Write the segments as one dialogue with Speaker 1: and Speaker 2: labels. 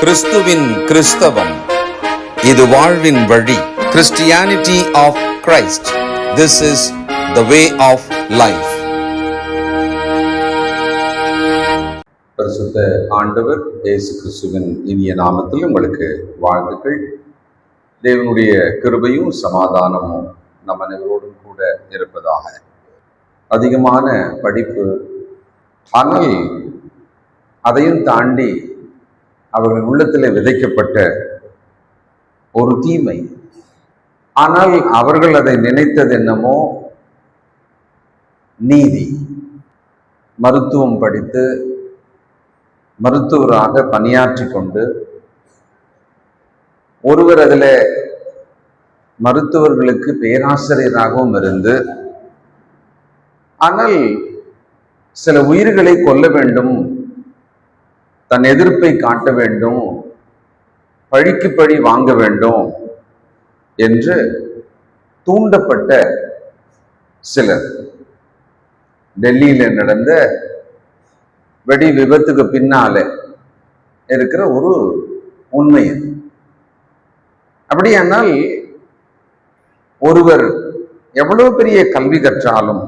Speaker 1: கிறிஸ்துவின் கிறிஸ்தவம், இது வாழ்வின் வழி. Christianity of Christ. This is the way of life. பரிசுத்த ஆண்டவர் இயேசு கிறிஸ்துவின் இனிய நாமத்தில் உங்களுக்கு வாழ்த்துக்கள். தேவனுடைய கிருபையும் சமாதானமும் நம் அனைவரோடும் கூட இருப்பதாக. அதிகமான படிப்பு, ஆனால் அதையும் தாண்டி அவர்கள் உள்ளத்தில் விதைக்கப்பட்ட ஒரு தீமை. ஆனால் அவர்கள் அதை நினைத்தது என்னமோ நீதி. மருத்துவம் படித்து மருத்துவராக பணியாற்றி கொண்டு ஒருவர் அதில் மருத்துவர்களுக்கு பேராசிரியராகவும் இருந்து, ஆனால் சில உயிர்களை கொல்ல வேண்டும், தன் எதிர்ப்பை காட்ட வேண்டும், பழிக்கு பழி வாங்க வேண்டும் என்று தூண்டப்பட்ட சிலர். டெல்லியில நடந்த வெடி விபத்துக்கு பின்னால இருக்கிற ஒரு உண்மை. அப்படியானால் ஒருவர் எவ்வளவு பெரிய கல்வி கற்றாலும்,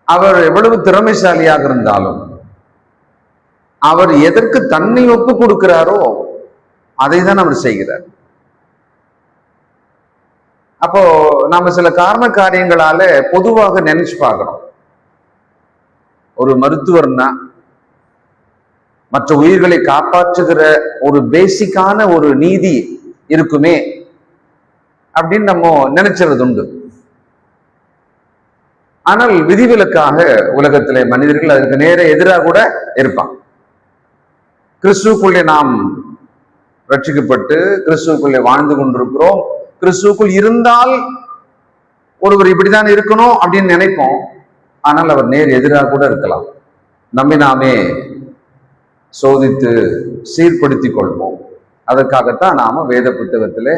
Speaker 1: அவர் எவ்வளவு திறமைசாலியாக இருந்தாலும், அவர் எதற்கு தன்னை ஒப்பு கொடுக்கிறாரோ அதை தான் அவர் செய்கிறார். அப்போ நாம சில காரண காரியங்களால பொதுவாக நினைச்சு பார்க்கிறோம், ஒரு மருத்துவர்னா மற்ற உயிர்களை காப்பாற்றுகிற ஒரு பேசிக்கான ஒரு நீதி இருக்குமே அப்படின்னு நம்ம நினைச்சது உண்டு. ஆனால் விதிவிலக்காக உலகத்திலே மனிதர்கள் அதுக்கு நேர எதிராக கூட இருப்பான். கிறிஸ்துவுக்குள்ளே நாம் ரட்சிக்கப்பட்டு கிறிஸ்துவுக்குள்ளே வாழ்ந்து கொண்டிருக்கிறோம். கிறிஸ்துவுக்குள் இருந்தால் ஒருவர் இப்படிதான் இருக்கணும் அப்படின்னு நினைப்போம். ஆனால் அவர் நேர் எதிராக கூட இருக்கலாம். நம்மை நாமே சோதித்து சீர்படுத்திக் கொள்வோம். அதற்காகத்தான் நாம வேத புத்தகத்திலே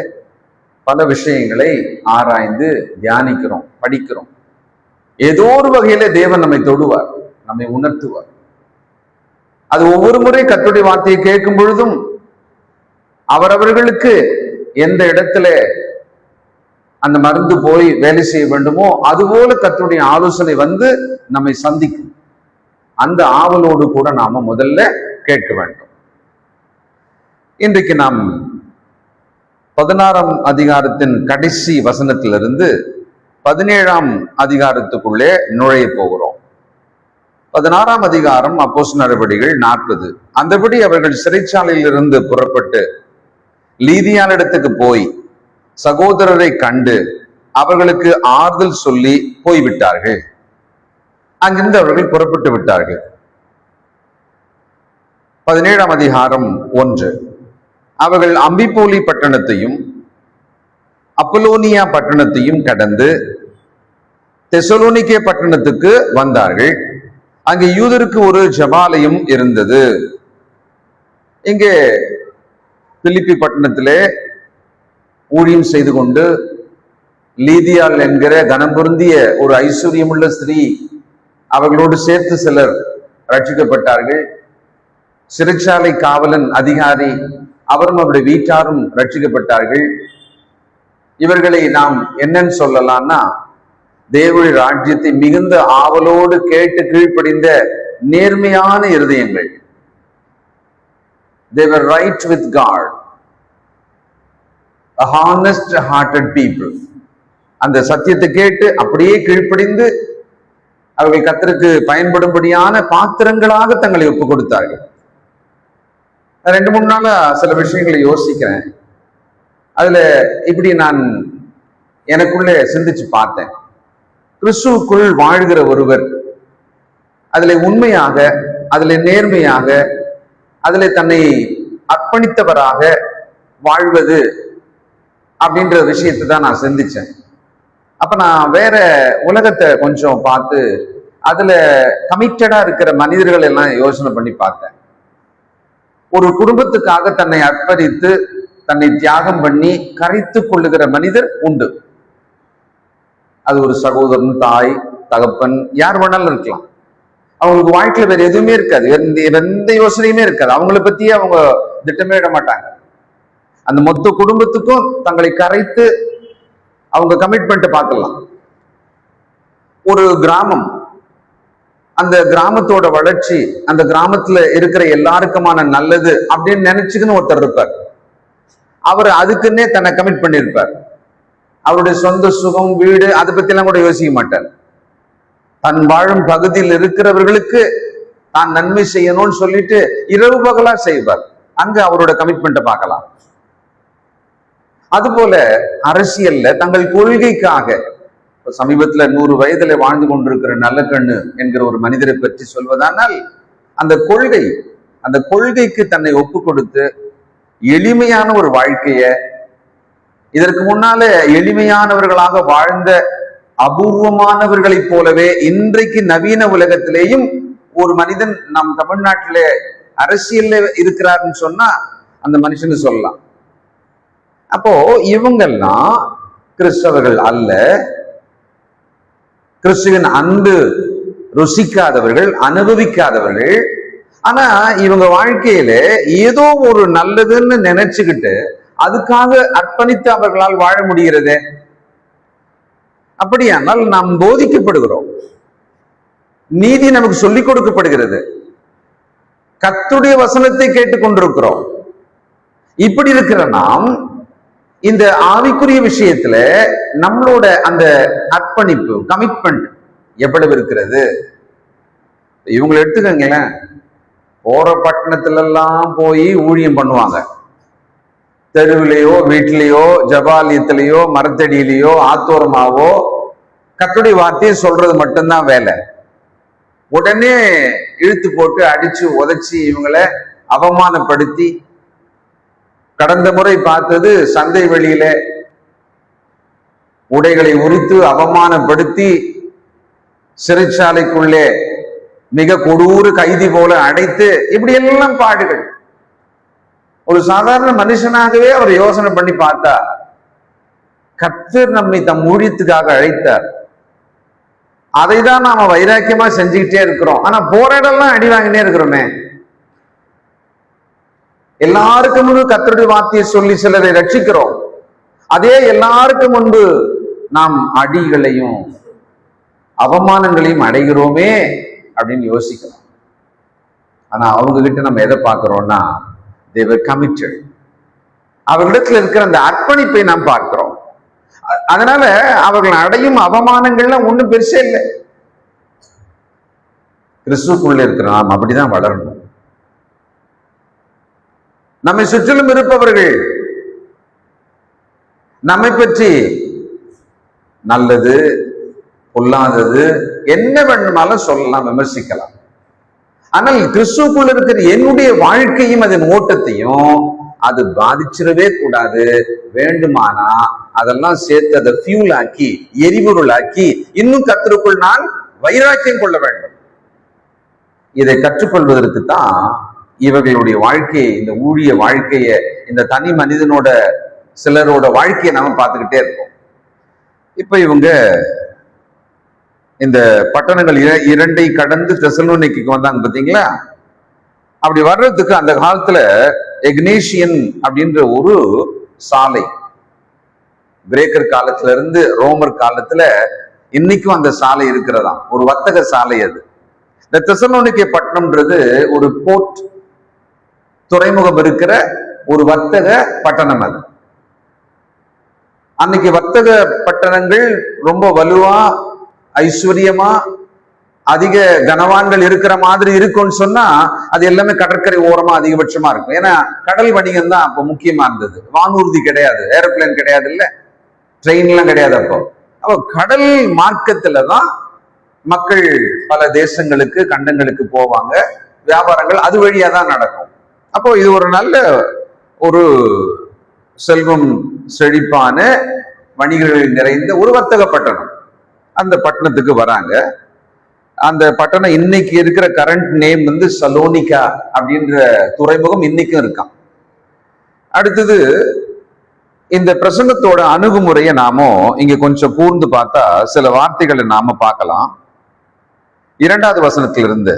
Speaker 1: பல விஷயங்களை ஆராய்ந்து தியானிக்கிறோம், படிக்கிறோம். ஏதோ ஒரு வகையில தேவன் நம்மை தொடுவார், நம்மை உணர்த்துவார். அது ஒவ்வொரு முறை கர்த்தருடைய வார்த்தையை கேட்கும் பொழுதும் அவரவர்களுக்கு எந்த இடத்துல அந்த மருந்து போய் வேலை செய்ய வேண்டுமோ அதுபோல கர்த்தருடைய ஆலோசனை வந்து நம்மை சந்திக்கும். அந்த ஆவலோடு கூட நாம முதல்ல கேட்க வேண்டும். இன்றைக்கு நாம் 16ஆம் அதிகாரத்தின் கடைசி வசனத்திலிருந்து 17ஆம் அதிகாரத்துக்குள்ளே நுழைய போகிறோம். 16ஆம் அதிகாரம் அப்போஸ்தலர் நடவடிக்கைகள் 40. அந்தபடி அவர்கள் சிறைச்சாலையில் இருந்து புறப்பட்டு லீதியானிடத்துக்கு போய் சகோதரரை கண்டு அவர்களுக்கு ஆறுதல் சொல்லி போய்விட்டார்கள். அங்கிருந்து அவர்கள் புறப்பட்டு விட்டார்கள். 17ஆம் அதிகாரம் 1. அவர்கள் அம்பிபோலி பட்டணத்தையும் அப்போலோனியா பட்டணத்தையும் கடந்து தெசலோனிக்கே பட்டணத்துக்கு வந்தார்கள். அங்கே யூதருக்கு ஒரு ஜெபாலயம் இருந்தது. இங்கே பிலிப்பி பட்டணத்திலே ஊழியம் செய்து கொண்டு லீதியாள் என்கிற கனம் பொருந்திய ஒரு ஐஸ்வர்யமுள்ள ஸ்திரீ அவர்களோடு சேர்த்து சிலர் ரட்சிக்கப்பட்டார்கள். சிறைச்சாலை காவலன் அதிகாரி அவரும் அவருடைய வீட்டாரும் ரட்சிக்கப்பட்டார்கள். இவர்களை நாம் என்னன்னு சொல்லலாம்னா, தேவனுடைய ராஜ்யத்தை மிகுந்த ஆவலோடு கேட்டு கீழ்ப்படிந்த நேர்மையான இருதயங்கள். They were right with God, a honest hearted people. அந்த சத்தியத்தை கேட்டு அப்படியே கீழ்ப்படிந்து அவர்கள் கர்த்தருக்கு பயன்படும்படியான பாத்திரங்களாக தங்களை ஒப்பு கொடுத்தார்கள். 2-3 நாளா சில விஷயங்களை யோசிக்கிறேன். அதுல இப்படி நான் எனக்குள்ளே சிந்திச்சு பார்த்தேன். கிறிஸ்துவுக்குள் வாழ்கிற ஒருவர் அதில் உண்மையாக, அதில் நேர்மையாக, அதில் தன்னை அர்ப்பணித்தவராக வாழ்வது அப்படின்ற விஷயத்தை தான் நான் சிந்திச்சேன். அப்ப நான் வேற உலகத்தை கொஞ்சம் பார்த்து அதுல கமிட்டடா இருக்கிற மனிதர்கள் எல்லாம் யோசனை பண்ணி பார்த்தேன். ஒரு குடும்பத்துக்காக தன்னை அர்ப்பணித்து தன்னை தியாகம் பண்ணி கரைத்து கொள்ளுகிற மனிதர் உண்டு. அது ஒரு சகோதரன், தாய், தகப்பன், யார் வேணாலும் இருக்கலாம். அவங்களுக்கு வாழ்க்கையில வேற எதுவுமே இருக்காது, எந்த யோசனையுமே இருக்காது, அவங்கள பத்தியே அவங்க திட்டமே இட மாட்டாங்க. அந்த மொத்த குடும்பத்துக்கும் தங்களை கரைத்து அவங்க கமிட்மெண்ட் பார்க்கலாம். ஒரு கிராமம், அந்த கிராமத்தோட வளர்ச்சி, அந்த கிராமத்துல இருக்கிற எல்லாருக்குமான நல்லது அப்படின்னு நினைச்சுக்குன்னு ஒருத்தர் இருப்பார். அவர் அதுக்குன்னே தன்னை கமிட் பண்ணியிருப்பார். அவருடைய சொந்த சுகம், வீடு, அதை பத்தி எல்லாம் கூட யோசிக்க மாட்டார். தன் வாழும் பகுதியில் இருக்கிறவர்களுக்கு தான் நன்மை செய்யணும்னு சொல்லிட்டு இரவு பகலா செய்வார். அங்க அவரோட கமிட்மெண்ட்டை பார்க்கலாம். அதுபோல அரசியல்ல தங்கள் கொள்கைக்காக, சமீபத்துல 100 வயதுல வாழ்ந்து கொண்டிருக்கிற நல்லக்கண்ணு என்கிற ஒரு மனிதரை பற்றி சொல்வதானால், அந்த கொள்கைக்கு தன்னை ஒப்பு கொடுத்து எளிமையான ஒரு வாழ்க்கைய, இதற்கு முன்னால எளிமையானவர்களாக வாழ்ந்த அபூர்வமானவர்களைப் போலவே இன்றைக்கு நவீன உலகத்திலேயும் ஒரு மனிதன் நம் தமிழ்நாட்டிலே அரசியல்ல இருக்கிறாருன்னு சொன்னா அந்த மனுஷன்னு சொல்லலாம். அப்போ இவங்கெல்லாம் கிறிஸ்தவர்கள் அல்ல, கிறிஸ்துவின் அன்பு ருசிக்காதவர்கள், அனுபவிக்காதவர்கள். ஆனா இவங்க வாழ்க்கையில ஏதோ ஒரு நல்லதுன்னு நினைச்சுக்கிட்டு அதுக்காக அர்ப்பணித்து அவர்களால் வாழ முடிகிறதே. அப்படியானால் நாம் போதிக்கப்படுகிறோம், நீதி நமக்கு சொல்லிக் கொடுக்கப்படுகிறது, கர்த்தருடைய வசனத்தை கேட்டுக்கொண்டிருக்கிறோம். இப்படி இருக்கிற நாம் இந்த ஆவிக்குரிய விஷயத்துல நம்மளோட அந்த அர்ப்பணிப்பு, கமிட்மெண்ட் எவ்வளவு இருக்கிறது? இவங்களை எடுத்துக்கங்களேன், போற பட்டணத்துல எல்லாம் போய் ஊழியம் பண்ணுவாங்க. தெருவிலையோ, வீட்டிலேயோ, ஜபாலயத்திலேயோ, மரத்தடியிலேயோ, ஆத்தோரமாவோ கர்த்தருடைய வார்த்தையை சொல்றது மட்டும்தான் வேலை. உடனே இழுத்து போட்டு அடிச்சு உதைச்சி இவங்களை அவமானப்படுத்தி, கடந்த முறை பார்த்தது சந்தை வெளியில உடைகளை உரித்து அவமானப்படுத்தி சிறைச்சாலைக்குள்ளே மிக கொடூர கைதி போல அடைத்து, இப்படி எல்லாம் பாடுகள். ஒரு சாதாரண மனுஷனாகவே அவர் யோசனை பண்ணி பார்த்தா, கர்த்தர் நம்மை தம் ஊழியத்துக்காக அழைத்தார், அதை தான் நாம வைராக்கியமா செஞ்சுக்கிட்டே இருக்கிறோம். ஆனா போற இடம்லாம் அடி வாங்கினே இருக்கிறோமே. எல்லாருக்கும் முன்பு கர்த்தருடைய வார்த்தையை சொல்லி சிலரை ரட்சிக்கிறோம், அதே எல்லாருக்கும் முன்பு நாம் அடிகளையும் அவமானங்களையும் அடைகிறோமே அப்படின்னு யோசிக்கலாம். ஆனா அவங்க கிட்ட நம்ம எதை பார்க்கிறோம்னா, they were committed. அவர்களிடத்துல இருக்கிற அந்த அர்ப்பணிப்பை நாம் பார்க்கிறோம். அதனால அவர்கள் அடையும் அவமானங்கள்லாம் ஒண்ணும் பெருசே இல்லை. கிறிஸ்துக்குள்ள இருக்கிற நாம் அப்படிதான் வளரணும். நம்மை சுற்றிலும் இருப்பவர்கள் நம்மை பற்றி நல்லது பொல்லாதது என்ன வேண்டுமாலும் சொல்லலாம், விமர்சிக்கலாம். ஆனால் கிறிஸ்துக்குள்ள இருக்கிற என்னுடைய வாழ்க்கையும் அதன் ஓட்டத்தையும் அது பாதிச்சிடவே கூடாது. வேண்டுமானா அதெல்லாம் சேர்த்து அதை ஃபியூல் ஆக்கி, எரிபொருள் ஆக்கி, இன்னும் கர்த்தருக்குள் நான் வைராக்கியம் கொள்ள வேண்டும். இதை கற்றுக்கொள்வதற்கு தான் இவர்களுடைய வாழ்க்கையை, இந்த ஊழிய வாழ்க்கையை, இந்த தனி மனிதனோட சிலரோட வாழ்க்கையை நாம பார்த்துக்கிட்டே இருக்கோம். இப்ப இவங்க இந்த பட்டணங்கள் 2 கடந்து தெசலோனிக்கேக்கு வந்தாங்க பாத்தீங்களா. அப்படி வர்றதுக்கு அந்த காலத்துல எக்னேஷியன் அப்படின்ற ஒரு சாலை, கிரேக்கர் காலத்துல இருந்து ரோமர் காலத்துல இன்னைக்கும் அந்த சாலை இருக்கிறதா, ஒரு வர்த்தக சாலை. அது இந்த தெசலோனிக்கே பட்டணம்ன்றது ஒரு போர்ட், துறைமுகம் இருக்கிற ஒரு வர்த்தக பட்டணம். அது அன்னைக்கு வர்த்தக பட்டணங்கள் ரொம்ப வலுவா, ஐஸ்வர்யமா, அதிக கனவான்கள் இருக்கிற மாதிரி இருக்கும்னு சொன்னா அது எல்லாமே கடற்கரை ஓரமா அதிகபட்சமா இருக்கும். ஏன்னா கடல் வணிகம் தான் அப்போ முக்கியமா இருந்தது. வானூர்தி கிடையாது, ஏரோப்ளேன் கிடையாது, இல்ல ட்ரெயின்லாம் கிடையாது. அப்போ கடல் மார்க்கத்துல தான் மக்கள் பல தேசங்களுக்கு, கண்டங்களுக்கு போவாங்க. வியாபாரங்கள் அது வழியா தான் நடக்கும். அப்போ இது ஒரு நல்ல ஒரு செல்வம் செழிப்பான வணிகர்கள் நிறைந்த ஒரு வர்த்தக பட்டணம். அந்த பட்டணத்துக்கு வராங்க. அந்த பட்டணம் இன்னைக்கு இருக்கிற கரண்ட் நேம் வந்து சலோனிகா அப்படின்ற துறைமுகம் இன்னைக்கும் இருக்கான். அடுத்தது இந்த பிரசங்கத்தோட அணுகுமுறையை நாம இங்க கொஞ்சம் கூர்ந்து பார்த்தா சில வார்த்தைகளை நாம பார்க்கலாம். 2வது வசனத்திலிருந்து,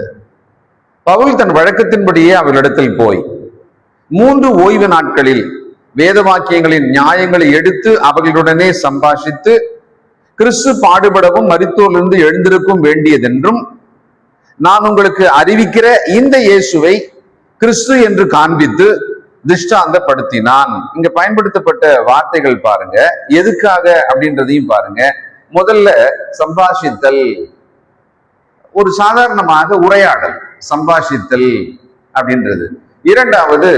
Speaker 1: பவுல் தன் வழக்கத்தின்படியே அவர்களிடத்தில் போய் 3 ஓய்வு நாட்களில் வேத வாக்கியங்களின் நியாயங்களை எடுத்து அவர்களுடனே சம்பாஷித்து, கிறிஸ்து பாடுபடவும் மரித்தோரிலிருந்து எழுந்திருக்கும் வேண்டியதென்றும் நான் உங்களுக்கு அறிவிக்கிற இந்த இயேசுவை கிறிஸ்து என்று காண்பித்து திஷ்டாந்தப்படுத்தினான். இங்க பயன்படுத்தப்பட்ட வார்த்தைகள் பாருங்க, எதுக்காக அப்படின்றதையும் பாருங்க. முதல்ல சம்பாஷித்தல், ஒரு சாதாரணமாக உரையாடல், சம்பாஷித்தல் அப்படின்றது. 2வது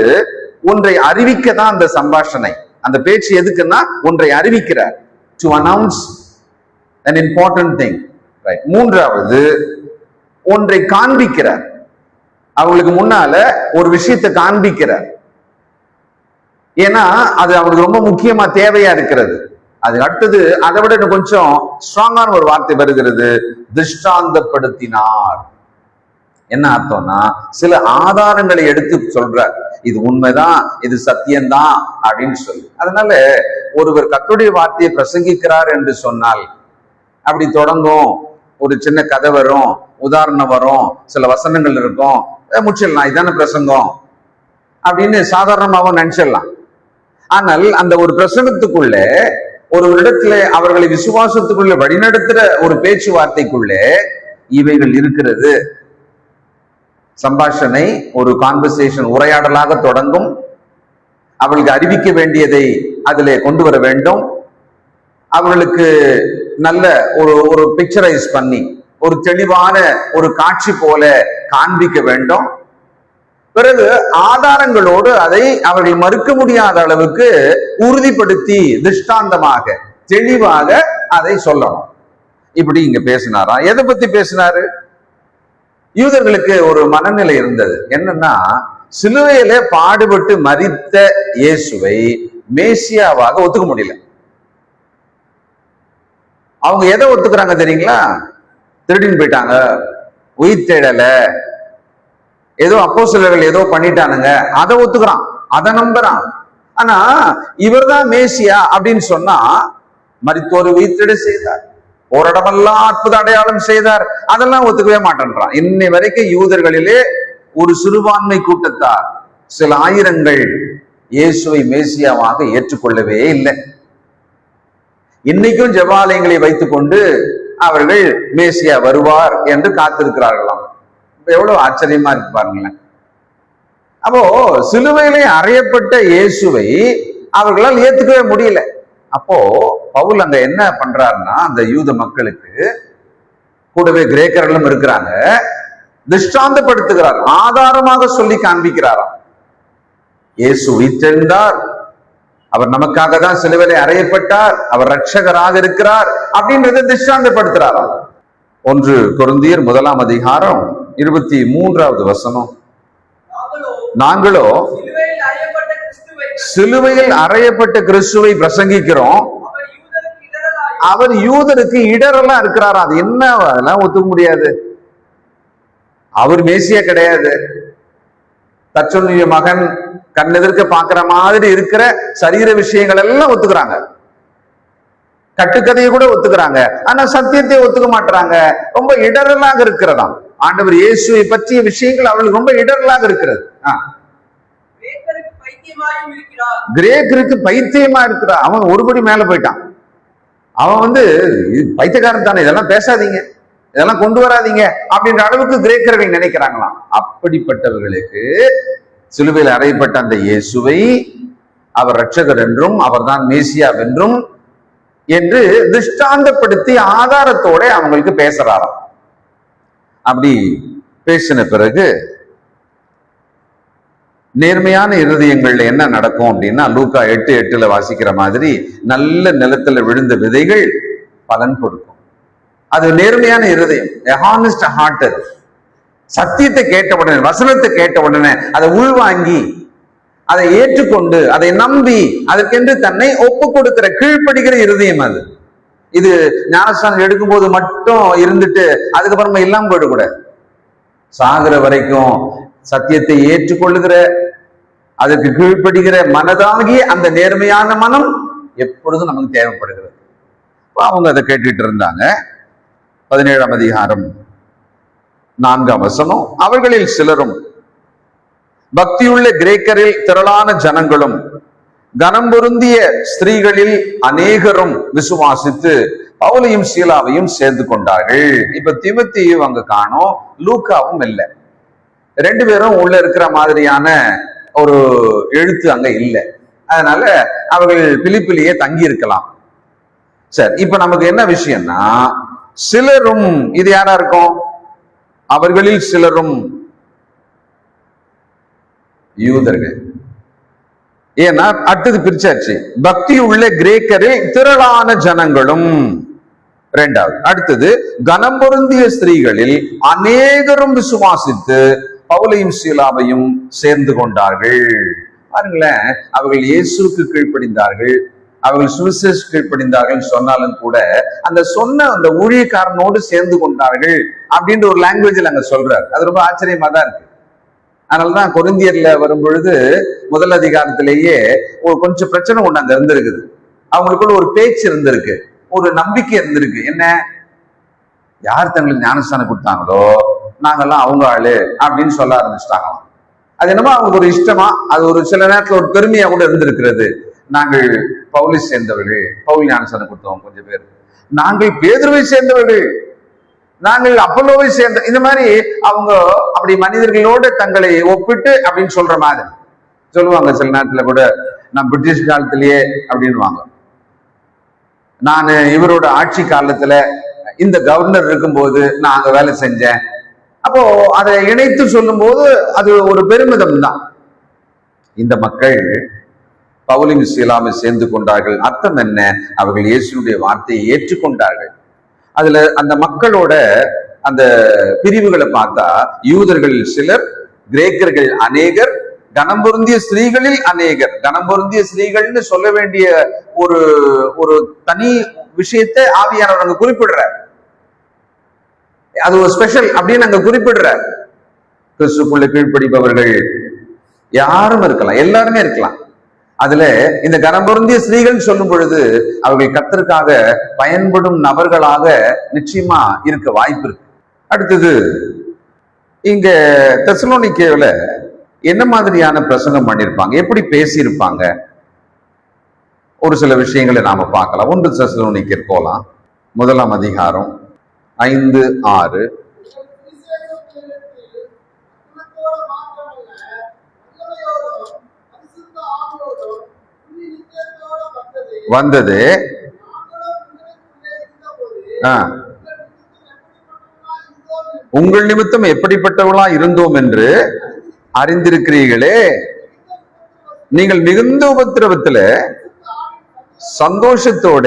Speaker 1: ஒன்றை அறிவிக்க தான் அந்த சம்பாஷணை, அந்த பேச்சு எதுக்குன்னா ஒன்றை அறிவிக்கிறார், to announce an important thing, right? 3வது ஒன்றை காண்பிக்கிறார், அவங்களுக்கு முன்னால ஒரு விஷயத்தை காண்பிக்கிறார். ஏன்னா அது அவங்களுக்கு ரொம்ப முக்கியமா தேவையா இருக்கிறது. அது அடுத்தது அதை விட கொஞ்சம் ஸ்ட்ராங்கான ஒரு வார்த்தை வருகிறது, திஷ்டாந்தப்படுத்தினார். என்ன அர்த்தம்னா சில ஆதாரங்களை எடுத்து சொல்றார், இது உண்மைதான், இது சத்தியம்தான் அப்படின்னு சொல்லி. அதனால ஒருவர் கர்த்தருடைய வார்த்தையை பிரசங்கிக்கிறார் என்று சொன்னால் அப்படி தொடங்கும், ஒரு சின்ன கதை வரும், உதாரணம் வரும், சில வசனங்கள் இருக்கும், முடிச்சிடலாம், இதான பிரசங்கம் அப்படின்னு சாதாரணமாகவும் நினைச்சிடலாம். ஆனால் அந்த ஒரு பிரசங்கத்துக்குள்ள, ஒரு இடத்துல அவர்களை விசுவாசத்துக்குள்ள வழிநடத்துற ஒரு பேச்சுவார்த்தைக்குள்ளே இவைகள் இருக்கிறது. சம்பாஷணை ஒரு கான்வர்சேஷன், உரையாடலாக தொடங்கும். அவர்களுக்கு அறிவிக்க வேண்டியதை அதிலே கொண்டு வர வேண்டும். அவர்களுக்கு நல்ல ஒரு பிக்சரைஸ் பண்ணி ஒரு தெளிவான ஒரு காட்சி போல காண்பிக்க வேண்டும். பிறகு ஆதாரங்களோடு அதை அவர்கள் மறுக்க முடியாத அளவுக்கு உறுதிப்படுத்தி திஷ்டாந்தமாக தெளிவாக அதை சொல்லணும். இப்படி இங்க பேசினாரா? எதை பத்தி பேசினாரு? யூதர்களுக்கு ஒரு மனநிலை இருந்தது, என்னன்னா சிலுவையில பாடுபட்டு மரித்த இயேசுவை மேசியாவாக ஒத்துக்க முடியல. அவங்க எதை ஒத்துக்கிறாங்க தெரியுங்களா? திருடின்னு போயிட்டாங்க, உயிர் தேடல, ஏதோ அப்போஸ்தலர்கள் ஏதோ பண்ணிட்டானுங்க, அதை ஒத்துக்கிறான், அதை நம்புறான். ஆனா இவர் தான் மேசியா அப்படின்னு சொன்னா, மரித்தோர் உயிர் தேட செய்தார், ஓரிடமெல்லாம் அற்புத அடையாளம் செய்தார், அதெல்லாம் ஒத்துக்கவே மாட்டேன்றான். இன்னை வரைக்கும் யூதர்களிலே ஒரு சிறுபான்மை கூட்டத்தார், சில ஆயிரங்கள் இயேசுவை மேசியாவாக ஏற்றுக்கொள்ளவே இல்லை. இன்னைக்கும் ஜெபாலயங்களை வைத்துக் கொண்டு அவர்கள் மேசியா வருவார் என்று காத்திருக்கிறார்களாம். எவ்வளவு ஆச்சரியமா இருக்கு பாருங்களேன். அப்போ சிலுவையிலே அறையப்பட்ட இயேசுவை அவர்களால் ஏத்துக்கவே முடியல. அப்போ பவுல் அங்க என்ன பண்றாருன்னா, அந்த யூத மக்களுக்கு கூடவே கிரேக்கர்களும் இருக்கிறாங்க, திஷ்டாந்தப்படுத்துகிறார், ஆதாரமாக சொல்லி காண்பிக்கிறாராம். இயேசு உயிர்த்தெழுந்தார், அவர் நமக்காக தான் சிலுவையிலே அறையப்பட்டார், அவர் ரட்சகராக இருக்கிறார் அப்படின்றத திஷ்டாந்தப்படுத்துறாராம். 1 கொரிந்தியர் 1ஆம் அதிகாரம் 23வது வசனம், நாங்களோ சிலுவையில் அறையப்பட்ட கிறிஸ்துவை பிரசங்கிக்கிறோம், அவர் யூதருக்கு இடரெல்லாம் இருக்கிறாரா? அது என்ன, அதெல்லாம் ஒத்துக்க முடியாது. அவர் மேசியா கிடையாது. தச்சனுடைய மகன் கண்ணெதிர்க்க பாக்குற மாதிரி இருக்கிற சரீர விஷயங்கள் எல்லாம் ஒத்துக்கிறாங்க, கட்டுக்கதையை கூட ஒத்துக்கிறாங்க. ஆனா சத்தியத்தை ஒத்துக்க மாட்டாங்க. ரொம்ப இடரலாக இருக்கிறதாம். ஆண்டவர் இயேசுவை பற்றிய விஷயங்கள் அவளுக்கு ரொம்ப இடரலாக இருக்கிறது. கிரேக்கருக்கு பைத்தியமா இருக்கிறார். அவன் ஒருபடி மேல போயிட்டான். அவன் பைத்தியக்காரன் தானே, இதெல்லாம் பேசாதீங்க, இதெல்லாம் கொண்டு வராதீங்க அப்படின்ற அளவுக்கு கிரேக்கர்கள் நினைக்கிறாங்களாம். அப்படிப்பட்டவர்களுக்கு சிலுவையில் அறையப்பட்ட அந்த இயேசுவை அவர் ரட்சகர் என்றும் அவர்தான் மேசியா என்றும் என்று திஷ்டாந்தப்படுத்தி ஆதாரத்தோட அவங்களுக்கு பேசுறாராம். அப்படி பேசின பிறகு நேர்மையான இருதயங்கள்ல என்ன நடக்கும் அப்படின்னா, லூக்கா 8:8 வாசிக்கிற மாதிரி நல்ல நிலத்துல விழுந்த விதைகள் பலன் கொடுக்கும். அது நேர்மையான இருதயம், ஹானஸ்ட் ஹார்ட். சத்தியத்தை கேட்ட உடனே, வசனத்தை கேட்ட உடனே அதை உள்வாங்கி அதை ஏற்றுக்கொண்டு அதை நம்பி அதற்கென்று தன்னை ஒப்பு கொடுக்கிற கீழ்ப்படுகிற இருதயம் அது. இது ஞானஸ்தானம் எடுக்கும் போது மட்டும் இருந்துட்டு அதுக்கப்புறமா இல்லாம போயிடக்கூடாது. சாகிற வரைக்கும் சத்தியத்தை ஏற்றுக்கொள்ளுகிற, அதற்கு கீழ்ப்படுகிற மனதாகிய அந்த நேர்மையான மனம் எப்பொழுதும் நமக்கு தேவைப்படுகிறது. அவங்க அதை கேட்டுட்டு இருந்தாங்க. 17ஆம் அதிகாரம் 4ஆம் வசனம், அவர்களில் சிலரும் பக்தியுள்ள கிரேக்கரில் திரளான ஜனங்களும் கனம் பொருந்திய ஸ்திரீகளில் அநேகரும் விசுவாசித்து பவுலையும் சீலாவையும் சேர்ந்து கொண்டார்கள். இப்ப தீமோத்தேயு அங்க காணோம், லூக்காவும் இல்லை. 2 பேரும் உள்ள இருக்கிற மாதிரியான ஒரு எழுத்து அங்க இல்லை. அதனால அவர்கள் பிலிப்பிலேயே தங்கி இருக்கலாம். சரி, இப்ப நமக்கு என்ன விஷயம்னா, சிலரும், இது யாரா இருக்கும்? அவர்களில் சிலரும் யூதர்கள். ஏன்னா அடுத்தது பிரிச்சாச்சு, பக்தி உள்ள கிரேக்கரில் திரளான ஜனங்களும். 2வது, அடுத்தது கனம் பொருந்திய ஸ்திரீகளில் அநேகரும் விசுவாசித்து பவுலையும் சீலாவையும் சேர்ந்து கொண்டார்கள். பாருங்களேன், அவர்கள் இயேசுக்கு கீழ்ப்படிந்தார்கள், அவர்கள் சுவிசேஷ கீழ்ப்படிந்தார்கள் சொன்னாலும் கூட அந்த சொன்ன அந்த ஊழியக்காரனோடு சேர்ந்து கொண்டார்கள் அப்படின்ற ஒரு லாங்குவேஜில் அங்க சொல்றாரு. அது ரொம்ப ஆச்சரியமா தான் இருக்கு. அதனாலதான் கொரிந்தியர்ல வரும் பொழுது முதல் அதிகாரத்திலேயே ஒரு கொஞ்சம் பிரச்சனை ஒண்ணு அங்க இருந்திருக்குது. அவங்களுக்குள்ள ஒரு பேச்சு இருந்திருக்கு, ஒரு நம்பிக்கை இருந்திருக்கு. என்ன, யார் தங்களுக்கு ஞானஸ்தானம் கொடுத்தாங்களோ நாங்கெல்லாம் அவங்க ஆளு அப்படின்னு சொல்ல ஆரம்பிச்சிட்டாங்களாம். அது என்னமோ அவங்களுக்கு ஒரு இஷ்டமா, அது ஒரு சில நேரத்துல ஒரு பெருமையா கூட இருந்திருக்கிறது. நாங்கள் பவுலை சேர்ந்தவர்கள், பவுல் ஞானஸ்தானம் கொடுத்தவங்க கொஞ்சம் பேர், நாங்கள் பேதுருவை சேர்ந்தவர்கள், நாங்கள் அப்பல்லோவை சேர்ந்த, இந்த மாதிரி அவங்க அப்படி மனிதர்களோடு தங்களை ஒப்பிட்டு அப்படின்னு சொல்ற மாதிரி சொல்லுவாங்க. சில நேரத்துல கூட நான் பிரிட்டிஷ் காலத்திலேயே அப்படின்வாங்க, நான் இவரோட ஆட்சி காலத்துல இந்த கவர்னர் இருக்கும்போது நான் அங்க வேலை செஞ்சேன். அப்போ அதை இணைத்து சொல்லும் போது அது ஒரு பெருமிதம் தான். இந்த மக்கள் பவுலையும் சீலாவையும் சேர்ந்து கொண்டார்கள். அர்த்தம் என்ன? அவர்கள் இயேசுனுடைய வார்த்தையை ஏற்றுக்கொண்டார்கள். அதுல அந்த மக்களோட அந்த பிரிவுகளை பார்த்தா, யூதர்களில் சிலர், கிரேக்கர்கள் அநேகர், கனம் பொருந்திய ஸ்திரீகளில் அநேகர். கனம் பொருந்திய ஸ்திரீகள்னு சொல்ல வேண்டிய ஒரு ஒரு தனி விஷயத்தை ஆவியானவர் அங்க குறிப்பிடுறார். அது ஒரு ஸ்பெஷல் அப்படின்னு அங்க குறிப்பிடுறார். கிறிஸ்துக்குள்ள கீழ்ப்படிப்பவர்கள் யாரும் இருக்கலாம், எல்லாருமே இருக்கலாம். அதுல இந்த கனம் பொருந்திய ஸ்திரீகள் சொல்லும் பொழுது அவர்கள் கர்த்தருக்காக பயன்படும் நபர்களாக நிச்சயமா இருக்க வாய்ப்பு இருக்கு. அடுத்தது, இங்க தெசலோனிக்கேல என்ன மாதிரியான பிரசங்கம் பண்ணிருப்பாங்க, எப்படி பேசியிருப்பாங்க, ஒரு சில விஷயங்களை நாம பார்க்கலாம். 1 தெசலோனிக்கேர் போலாம், 1ஆம் அதிகாரம் 5, 6. வந்தது உங்கள் நிமித்தம் எப்படிப்பட்டவர்களா இருந்தோம் என்று அறிந்திருக்கிறீர்களே. நீங்கள் மிகுந்த உபத்திரவத்துல சந்தோஷத்தோட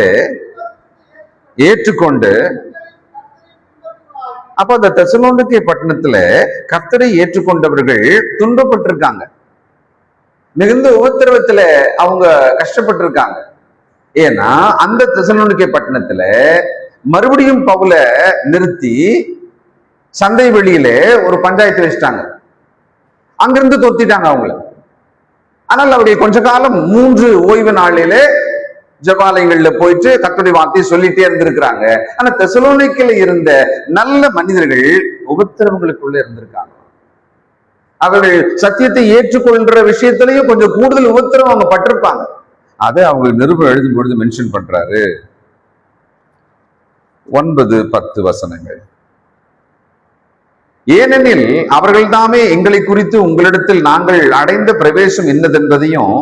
Speaker 1: ஏற்றுக்கொண்டு, அப்ப அந்த தெசலோனிக்கே பட்டணத்துல கர்த்தரை ஏற்றுக்கொண்டவர்கள் துன்பப்பட்டிருக்காங்க, மிகுந்த உபத்திரவத்துல அவங்க கஷ்டப்பட்டிருக்காங்க. ஏன்னா அந்த தெசலோனிக்கே பட்டணத்துல மறுபடியும் பவுல நிறுத்தி சந்தை வெளியில ஒரு பஞ்சாயத்து வச்சுட்டாங்க, அங்கிருந்து தொத்திட்டாங்க அவங்கள. ஆனால் அவருடைய கொஞ்ச காலம் 3 ஓய்வு நாளில ஜபாலயங்கள்ல போயிட்டு கர்த்தருடைய வார்த்தையை சொல்லிட்டே இருந்திருக்கிறாங்க. ஆனா தெசலோனிக்கேல இருந்த நல்ல மனிதர்கள் உபத்திரவங்களுக்குள்ள இருந்திருக்காங்க. அவர்கள் சத்தியத்தை ஏற்றுக்கொள்ற விஷயத்திலையும் கொஞ்சம் கூடுதல் உபத்திரம் அவங்க பட்டிருப்பாங்க. அதை அவங்க நிருபம் எழுதும் பொழுது மென்ஷன் பண்றாரு. 9, 10 வசனங்கள். ஏனெனில் அவர்கள் தாமே எங்களை குறித்து உங்களிடத்தில் நாங்கள் அடைந்த பிரவேசம் என்னதென்பதையும்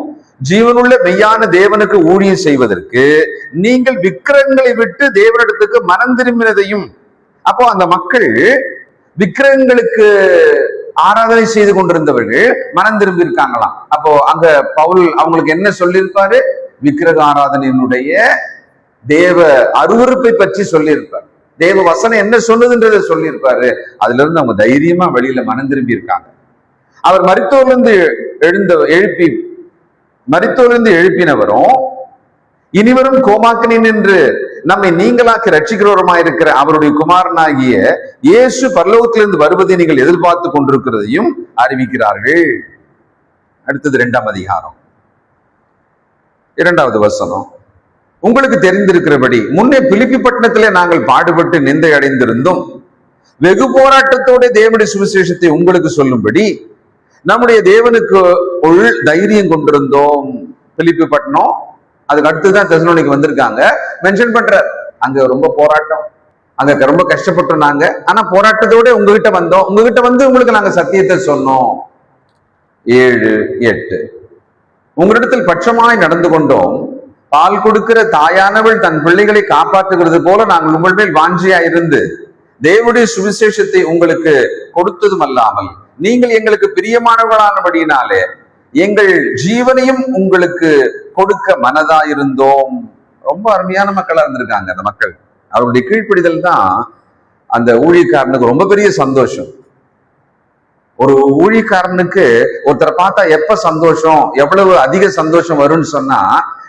Speaker 1: ஜீவனுள்ள மெய்யான தேவனுக்கு ஊழியம் செய்வதற்கு நீங்கள் விக்கிரகங்களை விட்டு தேவனிடத்துக்கு மனம் திரும்பினதையும். அப்போ அந்த மக்கள் விக்கிரகங்களுக்கு ஆராதனை செய்து கொண்டிருந்தவர்கள் மனம் திரும்பி இருக்காங்களாம். அப்போ அங்க பவுல் அவங்களுக்கு என்ன சொல்லியிருப்பாரு? விக்கிரக ஆராதனையினுடைய தேவ அருவருப்பை பற்றி சொல்லியிருப்பார். தேவ வசனம் என்ன சொன்னதுன்றதை சொல்லியிருப்பாரு. அதுல இருந்து அவங்க தைரியமா வெளியில மனம் திரும்பி இருக்காங்க. அவர் மரித்தோரிலிருந்து எழுப்பினவரும் இனிவரும் கோமாக்கினின் என்று நம்மை நீங்களாக்கி ரட்சிக்கிறவருமாயிருக்கிற அவருடைய குமாரனாகிய இயேசு பரலோகத்திலிருந்து வருவதை நீங்கள் எதிர்பார்த்து கொண்டிருக்கிறதையும் அறிவிக்கிறார்கள். அடுத்தது 2ஆம் அதிகாரம் 2வது வசனம். உங்களுக்கு தெரிந்திருக்கிறபடி முன்னே பிலிப்பி பட்டணத்திலே நாங்கள் பாடுபட்டு நிந்தை அடைந்திருந்தும் வெகு போராட்டத்தோட தேவனுடைய சுவிசேஷத்தை உங்களுக்கு சொல்லும்படி நம்முடைய தேவனுக்கு உள் தைரியம் கொண்டிருந்தோம். பிலிப்பி பட்டணம், அதுக்கு அடுத்துதான் தெசலோனிக்கு வந்திருக்காங்க. மென்ஷன் பண்ற அங்க ரொம்ப போராட்டம், அங்க ரொம்ப கஷ்டப்பட்டோம் நாங்க. ஆனா போராட்டத்தோட உங்ககிட்ட வந்தோம், உங்ககிட்ட வந்து உங்களுக்கு நாங்க சத்தியத்தை சொன்னோம். 7, 8 உங்களிடத்தில் பட்சமாய் நடந்து கொண்டோம். பால் கொடுக்கிற தாயானவள் தன் பிள்ளைகளை காப்பாற்றுகிறது போல நாங்கள் உங்கள் மேல் வாஞ்சியா இருந்து தேவனுடைய சுவிசேஷத்தை உங்களுக்கு கொடுத்ததும் அல்லாமல் நீங்கள் எங்களுக்கு பிரியமானவர்களானபடியினாலே எங்கள் ஜீவனையும் உங்களுக்கு கொடுக்க மனதா இருந்தோம். ரொம்ப அருமையான மக்களா இருந்திருக்காங்க அந்த மக்கள். அவருடைய கீழ்ப்படிதல் தான் அந்த ஊழியக்காரனுக்கு ரொம்ப பெரிய சந்தோஷம். ஒரு ஊழியக்காரனுக்கு ஒருத்தரை பார்த்தா எப்ப சந்தோஷம், எவ்வளவு அதிக சந்தோஷம் வரும்னு சொன்னா,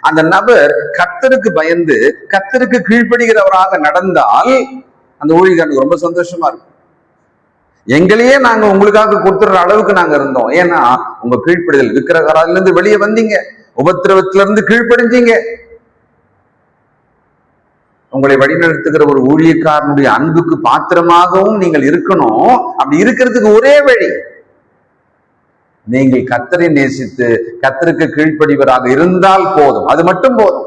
Speaker 1: அந்த நபர் கர்த்தருக்கு பயந்து கர்த்தருக்கு கீழ்ப்படுகிறவராக நடந்தால் அந்த ஊழியக்காரனுக்கு ரொம்ப சந்தோஷமா இருக்கும். எங்களையே நாங்க உங்களுக்காக கொடுத்துற அளவுக்கு நாங்க இருந்தோம். ஏன்னா உங்க கீழ்ப்படிதல், விக்கிரகாரத்துல இருந்து வெளியே வந்தீங்க, உபத்திரவத்துல இருந்து கீழ்ப்படிஞ்சீங்க. உங்களை வழிநடத்துகிற ஒரு ஊழியக்காரனுடைய அன்புக்கு பாத்திரமாகவும் நீங்கள் இருக்கணும். அப்படி இருக்கிறதுக்கு ஒரே வழி, நீங்கள் கர்த்தரை நேசித்து கர்த்தருக்கு கீழ்ப்படிவராக இருந்தால் போதும். அது மட்டும் போதும்.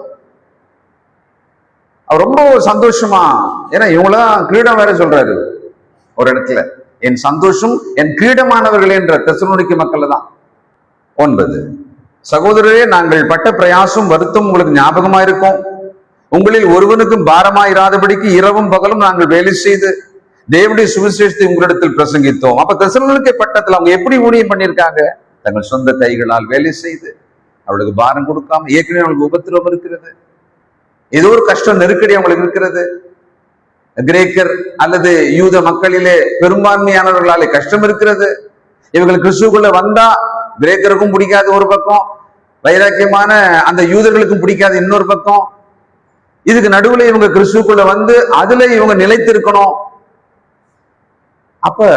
Speaker 1: அவர் ரொம்ப சந்தோஷமா, ஏன்னா இவங்களாம் கிரீடம் வேற சொல்றாரு ஒரு இடத்துல, என் சந்தோஷம் என் கிரீடமானவர்கள் என்ற தெசலோனிக்கே மக்கள் தான். 9 சகோதரரே, நாங்கள் பட்ட பிரயாசம் வருத்தம் உங்களுக்கு ஞாபகமா இருக்கும். உங்களில் ஒருவனுக்கும் பாரமாயிராதபடிக்கு இரவும் பகலும் நாங்கள் வேலை செய்து தேவனுடைய சுவிசேஷத்தை உங்களிடத்தில் பிரசங்கித்தோம். அப்ப தெசலோனிக்கே பட்டணத்துல அவங்க எப்படி ஊழியம் பண்ணியிருக்காங்க? தங்கள் சொந்த கைகளால் வேலை செய்து அவளுக்கு பாரம் கொடுக்காம. ஏற்கனவே அவங்களுக்கு உபத்திரவம் இருக்கிறது, ஏதோ ஒரு கஷ்டம் நெருக்கடி அவங்களுக்கு இருக்கிறது. கிரேக்கர் அல்லது யூத மக்களிலே பெரும்பான்மையானவர்களாலே கஷ்டம் இருக்கிறது. இவர்கள் கிறிஸ்துக்குள்ள வந்தா கிரேக்கருக்கும் பிடிக்காது ஒரு பக்கம், வைராக்கியமான அந்த யூதர்களுக்கும் பிடிக்காது இன்னொரு பக்கம். இதுக்கு நடுவுல இவங்க கிறிஸ்துக்குள்ள வந்து அதுல இவங்க நிலைத்திருக்கணும். அப்ப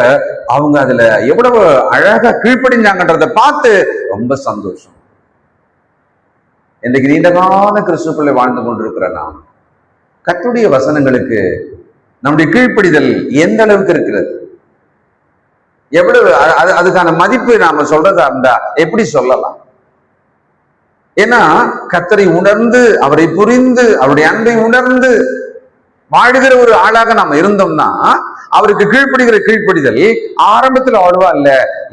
Speaker 1: அவங்க அதுல எவ்வளவு அழகா கீழ்ப்படிஞ்சாங்கன்றத பார்த்து ரொம்ப சந்தோஷம். இன்றைக்கு நீண்டகால கிறிஸ்துக்குள்ளே வாழ்ந்து கொண்டிருக்கிற நாம் கர்த்தருடைய வசனங்களுக்கு நம்முடைய கீழ்ப்படிதல் எந்த அளவுக்கு இருக்கிறது, எவ்வளவு அதுக்கான மதிப்பு நாம சொல்றதா இருந்தா எப்படி சொல்லலாம்? ஏன்னா கர்த்தரை உணர்ந்து அவரை புரிந்து அவருடைய அன்பை உணர்ந்து வாழுகிற ஒரு ஆளாக நாம இருந்தோம்னா அவருக்கு கீழ்ப்படுகிற கீழ்ப்படிதல் ஆரம்பத்துல அவ்வளவா இல்ல,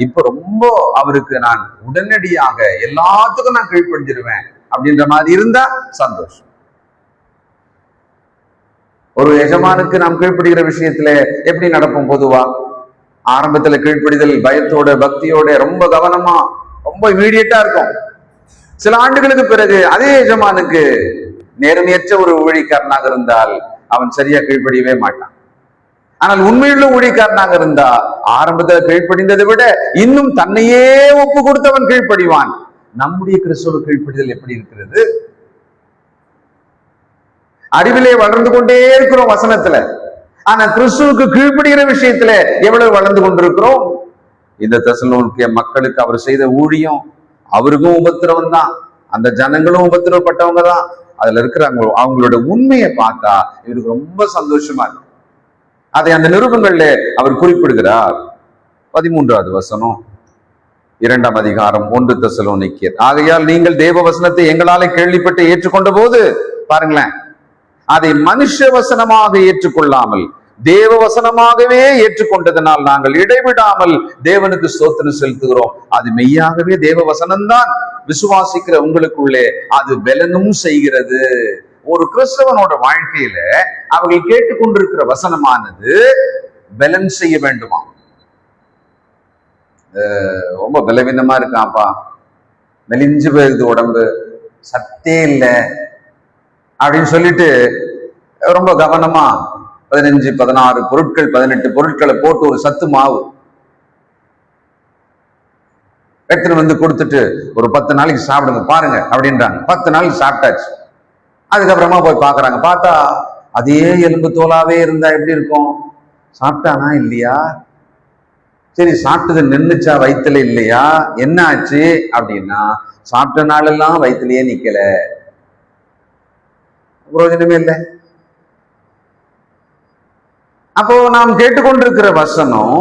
Speaker 1: இப்ப ரொம்ப அவருக்கு நான் உடனடியாக எல்லாத்துக்கும் நான் கீழ்ப்படிஞ்சிருவேன் அப்படின்ற மாதிரி இருந்தா சந்தோஷம். ஒரு எஜமானுக்கு நாம் கீழ்ப்படுகிற விஷயத்துல எப்படி நடக்கும்? பொதுவா ஆரம்பத்துல கீழ்ப்படிதல் பயத்தோட பக்தியோட ரொம்ப கவனமா ரொம்ப இமீடியட்டா இருக்கும். சில ஆண்டுகளுக்கு பிறகு அதே எஜமானுக்கு நேர்மையற்ற ஒரு ஊழியக்காரனாக இருந்தால் அவன் சரியா கீழ்ப்படியவே மாட்டான். ஆனால் உண்மையுள்ள ஊழியக்காரனாக இருந்தா ஆரம்பத்துல கீழ்ப்படிந்ததை விட இன்னும் தன்னையே ஒப்பு கொடுத்தவன் கீழ்ப்படிவான். நம்முடைய கிறிஸ்துவ கீழ்ப்படிதல் எப்படி இருக்கிறது? அறிவிலே வளர்ந்து கொண்டே இருக்கிறோம் வசனத்துல, ஆனா கிறிஸ்துவுக்கு கீழ்ப்படுகிற விஷயத்துல எவ்வளவு வளர்ந்து கொண்டிருக்கிறோம்? இந்த தெசலோனிக்கே மக்களுக்கு அவர் செய்த ஊழியம், அவருக்கும் உபத்திரவம் தான், அந்த ஜனங்களும் உபத்திரவப்பட்டவங்க தான். அதுல இருக்கிறாங்க. அவங்களோட உண்மையை பார்த்தா இவருக்கு ரொம்ப சந்தோஷமா இருக்கு. அதை அந்த நிருபங்கள்ல அவர் குறிப்பிடுகிறார். 13வது வசனம் 2ஆம் அதிகாரம் 1 தெசலோனிக்கேயர். ஆகையால் நீங்கள் தேவ வசனத்தை எங்களாலே கேள்விப்பட்டு ஏற்றுக்கொண்ட போது, பாருங்களேன், அதை மனுஷ வசனமாக ஏற்றுக்கொள்ளாமல் தேவ வசனமாகவே ஏற்றுக்கொண்டதனால் நாங்கள் இடைவிடாமல் தேவனுக்கு ஸ்தோத்திரம் செலுத்துகிறோம். அது மெய்யாகவே தேவ வசனம்தான். விசுவாசிக்கிற உங்களுக்குள்ளே அது பலனும் செய்கிறது. ஒரு கிறிஸ்தவனோட வாழ்க்கையில அவர்கள் கேட்டுக்கொண்டிருக்கிற வசனமானது பலன் செய்ய வேண்டுமா? ரொம்ப பலவீனமா இருக்காப்பா, மெலிஞ்சு போயிருது உடம்பு, சத்தே இல்லை அப்படின்னு சொல்லிட்டு ரொம்ப கவனமா 15, 16 பொருட்கள் 18 பொருட்களை போட்டு ஒரு சத்து மாவு எடுத்துட்டு வந்து கொடுத்துட்டு ஒரு 10 நாளைக்கு சாப்பிடுங்க பாருங்க அப்படின்றாங்க. 10 நாளைக்கு சாப்பிட்டாச்சு. அதுக்கப்புறமா போய் பாக்குறாங்க, பார்த்தா அதே எலும்பு தோலாவே இருந்தா எப்படி இருக்கும்? சாப்பிட்டானா இல்லையா? சரி, சாப்பிட்டது நின்னுச்சா வயிற்றுல இல்லையா? என்ன ஆச்சு அப்படின்னா, சாப்பிட்ட நாளெல்லாம் வயிற்றுலயே நிக்கல, பிரயோஜனமே இல்லை. அப்போ நாம் கேட்டுக்கொண்டிருக்கிற வசனம்,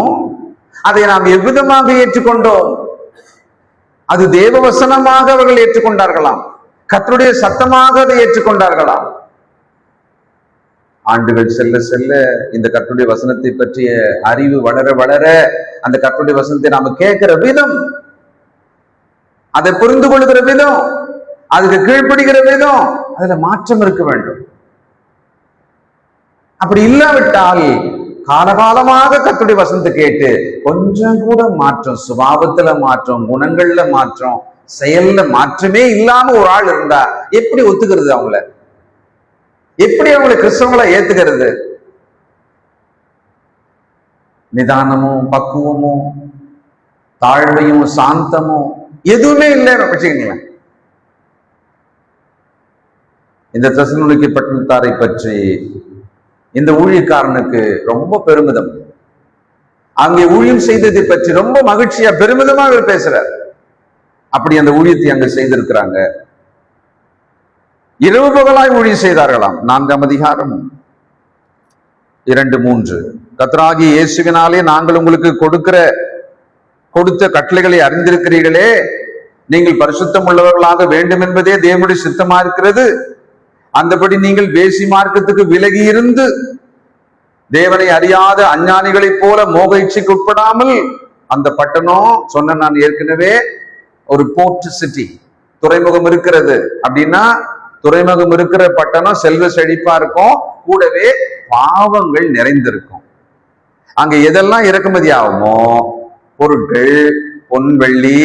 Speaker 1: அதை நாம் எவ்விதமாக ஏற்றுக்கொண்டோம்? அது தேவ வசனமாக அவர்கள் ஏற்றுக்கொண்டார்களாம், கர்த்தருடைய சத்தமாக அதை ஏற்றுக்கொண்டார்களாம். ஆண்டுகள் செல்ல செல்ல இந்த கர்த்தருடைய வசனத்தை பற்றிய அறிவு வளர வளர அந்த கர்த்தருடைய வசனத்தை நாம கேட்கிற விதம், அதை புரிந்து கொள்கிற விதம், அதுக்கு கீழ்ப்படுகிற விதம், அதுல மாற்றம் இருக்க வேண்டும். அப்படி இல்லாவிட்டால் காலகாலமாக கர்த்தருடைய வசனத்தை கேட்டு கொஞ்சம் கூட மாற்றம், சுபாவத்துல மாற்றம், குணங்கள்ல மாற்றம், செயல்ல மாற்றமே இல்லாம ஒரு ஆள் இருந்தா எப்படி ஒத்துக்கிறது? அவங்கள எப்படி அவங்களை கிறிஸ்தவங்களா ஏத்துக்கிறது? நிதானமும் பக்குவமும் தாழ்மையும் சாந்தமும் எதுவுமே இல்லைன்னு வச்சுக்கீங்களேன். இந்த தெசலோனிக்கே பட்டணத்தாரை பற்றி இந்த ஊழியக்காரனுக்கு ரொம்ப பெருமிதம். அங்கே ஊழியம் செய்ததை பற்றி ரொம்ப மகிழ்ச்சியா பெருமிதமா அவர் பேசுறார். அப்படி அந்த ஊழியத்தை அங்கு செய்திருக்கிறாங்க. இரவு பகலாய் ஊழியம் செய்தார்களாம். 4ஆம் அதிகாரம் 2-3. கர்த்தராகிய இயேசுவினாலே நாங்கள் உங்களுக்கு கொடுத்த கட்டளைகளை அறிந்திருக்கிறீர்களே, நீங்கள் பரிசுத்தம் உள்ளவர்களாக வேண்டும் என்பதே தேவனுடைய சித்தமா இருக்கிறது. அந்தபடி நீங்கள் வேசி மார்க்கத்துக்கு விலகி இருந்து தேவனை அறியாத அஞ்ஞானிகளைப் போல மோக இச்சைக்கு உட்படாமல், அந்த பட்டணம் சொன்ன நான் ஏற்கனவே ஒரு போர்ட் சிட்டி, துறைமுகம் இருக்கிறது. அப்படின்னா துறைமுகம் இருக்கிற பட்டணம் செல்வ செழிப்பா இருக்கும், கூடவே பாவங்கள் நிறைந்திருக்கும். அங்க எதெல்லாம் இறக்குமதி ஆகுமோ பொருட்கள், பொன் வெள்ளி,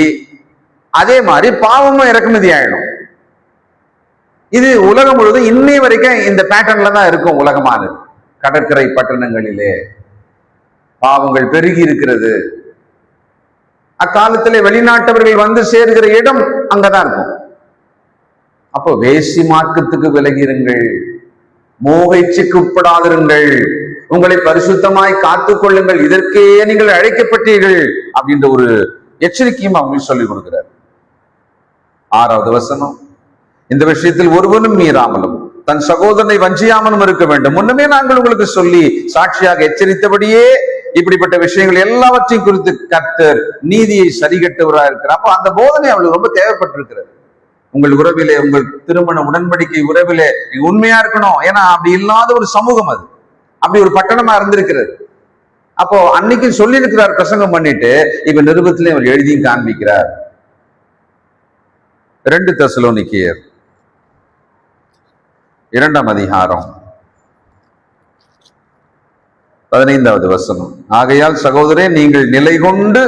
Speaker 1: அதே மாதிரி பாவமும் இறக்குமதி ஆயிடும். இது உலகம் முழுவதும் இன்னை வரைக்கும் இந்த பேட்டர்ன்ல தான் இருக்கும். உலகமானது கடற்கரை பட்டணங்களிலே பாவங்கள் பெருகி இருக்கிறது. அக்காலத்திலே வெளிநாட்டவர்கள் வந்து சேர்கிற இடம் அங்கதான் இருக்கும். அப்போ வேசி மார்க்கத்துக்கு விலகிருங்கள், மோகைச்சுக்கு உட்படாதிருங்கள், உங்களை பரிசுத்தமாய் காத்துக் கொள்ளுங்கள், இதற்கே நீங்கள் அழைக்கப்பட்டீர்கள் அப்படின்ற ஒரு எச்சரிக்கையும் அவங்க சொல்லிக் கொடுக்கிறார். 6வது வசனம், இந்த விஷயத்தில் ஒருவனும் மீறாமலும் தன் சகோதரனை வஞ்சியாமலும் இருக்க வேண்டும். முன்னமே நாங்கள் உங்களுக்கு சொல்லி சாட்சியாக எச்சரித்தபடியே இப்படிப்பட்ட விஷயங்கள் எல்லாவற்றையும் குறித்து கர்த்தர் நீதியை சரிகட்டுவராக இருக்கிறார். அப்போ அந்த போதனை அவளுக்கு ரொம்ப தேவைப்பட்டிருக்கிறது. உங்கள் உறவிலே, உங்கள் திருமண உடன்படிக்கை உறவிலே உண்மையா இருக்கணும். ஏன்னா அப்படி இல்லாத ஒரு சமூகம் அது, அப்படி ஒரு பட்டணமா இருந்திருக்கிறது. அப்போ அன்னைக்கு சொல்லி இருக்கிறார் பிரசங்கம் பண்ணிட்டு, இப்ப நிருபத்திலே அவர் எழுதியும் காண்பிக்கிறார். 2 தெசலோனிக்கேயர் 2ஆம் அதிகாரம் 15வது வசனம். ஆகையால் சகோதரே, நீங்கள் நிலை கொண்டு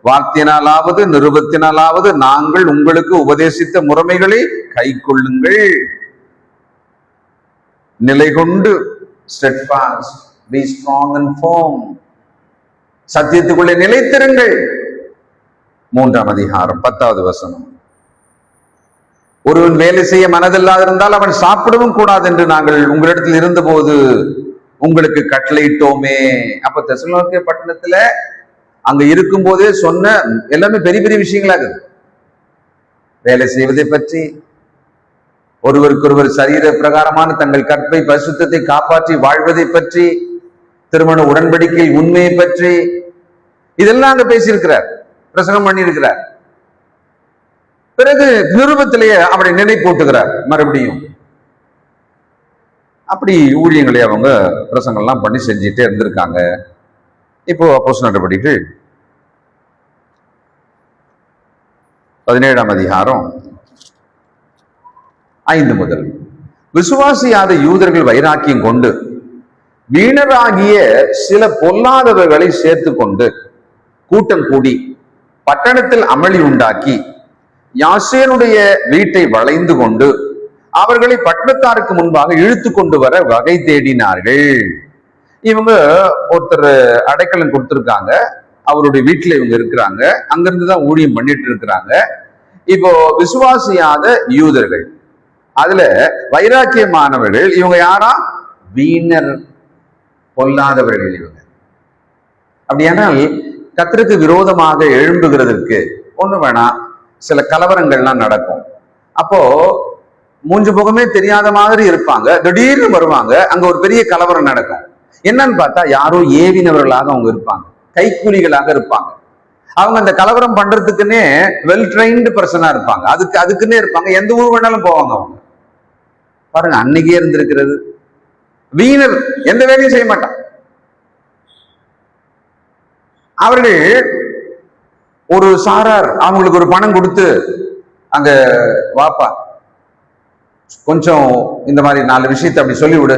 Speaker 1: வார்த்தையினாலாவது நிருபத்தினாலாவது நாங்கள் உங்களுக்கு உபதேசித்த முறைமைகளை கை கொள்ளுங்கள். நிலை கொண்டு, steadfast, be strong and firm, சத்தியத்துக்குள்ளே நிலைத்திருங்கள். 3ஆம் அதிகாரம் 10வது வசனம். ஒருவன் வேலை செய்ய மனதில்லாதிருந்தால் அவன் சாப்பிடவும் கூடாது என்று நாங்கள் உங்களிடத்தில் இருந்தபோது உங்களுக்கு கட்டளையிட்டோமே. அப்ப தெசலோனிக்கே பட்டணத்துல அங்க இருக்கும் போதே சொன்ன எல்லாமே பெரிய பெரிய விஷயங்களா இருக்குது. வேலை செய்வதை பற்றி, ஒருவருக்கொருவர் சரீர பிரகாரமான தங்கள் கற்பை பரிசுத்தத்தை காப்பாற்றி வாழ்வதை பற்றி, திருமண உடன்படிக்கையில் உண்மையை பற்றி, இதெல்லாம் அங்க பேசியிருக்கிறார், பிரசங்கம் பண்ணியிருக்கிறார். பிறகு நிருபத்திலேயே அவரை நினைப்பூட்டுகிறார் மறுபடியும். அப்படி ஊழியங்களை அவங்க பிரசங்கம்லாம் பண்ணி செஞ்சுட்டே இருந்திருக்காங்க. இப்போ அப்போஸ்தலர் நடவடிக்கைகள் 17ஆம் அதிகாரம் 5 முதல். விசுவாசியாத யூதர்கள் வைராக்கியம் கொண்டு வீணராகிய சில பொல்லாதவர்களை சேர்த்து கொண்டு கூட்டம் கூடி பட்டணத்தில் அமளி உண்டாக்கி யாசேனுடைய வீட்டை வளைந்து கொண்டு அவர்களை பட்டணத்தாருக்கு முன்பாக இழுத்து கொண்டு வர வகை தேடினார்கள். இவங்க ஒருத்தர் அடைக்கலம் கொடுத்திருக்காங்க, அவருடைய வீட்டுல இவங்க இருக்கிறாங்க, அங்கிருந்துதான் ஊழியம் பண்ணிட்டு இருக்கிறாங்க. இப்போ விசுவாசியாத யூதர்கள், அதுல வைராக்கியமானவர்கள், இவங்க யாரா? வீணர், பொல்லாதவர்கள் இவங்க. அப்படியானால் கர்த்தருக்கு விரோதமாக எழும்புகிறதற்கு ஒண்ணு வேணா, சில கலவரங்கள்லாம் நடக்கும். அப்போ மூன்று முகமே தெரியாத மாதிரி இருப்பாங்க, திடீர்னு வருவாங்க, அங்க ஒரு பெரிய கலவரம் நடக்கும். என்னன்னு பார்த்தா யாரோ ஏவினவர்களாக அவங்க இருப்பாங்க, கைக்கூலிகளாக இருப்பாங்க. அவங்க அந்த கலவரம் பண்றதுக்குன்னே வெல் ட்ரெயின்டு பர்சனா இருப்பாங்க, அதுக்குன்னே இருப்பாங்க, எந்த ஊர் வேணாலும் போவாங்க அவங்க. பாருங்க, அன்னைக்கே இருந்திருக்கிறது. வீணர் எந்த வேலையும் செய்ய மாட்டான். அவர்கள் ஒரு சாரார் அவங்களுக்கு ஒரு பணம் கொடுத்து, அங்க வாப்பா கொஞ்சம் இந்த மாதிரி 4 விஷயத்தை அப்படி சொல்லிவிடு,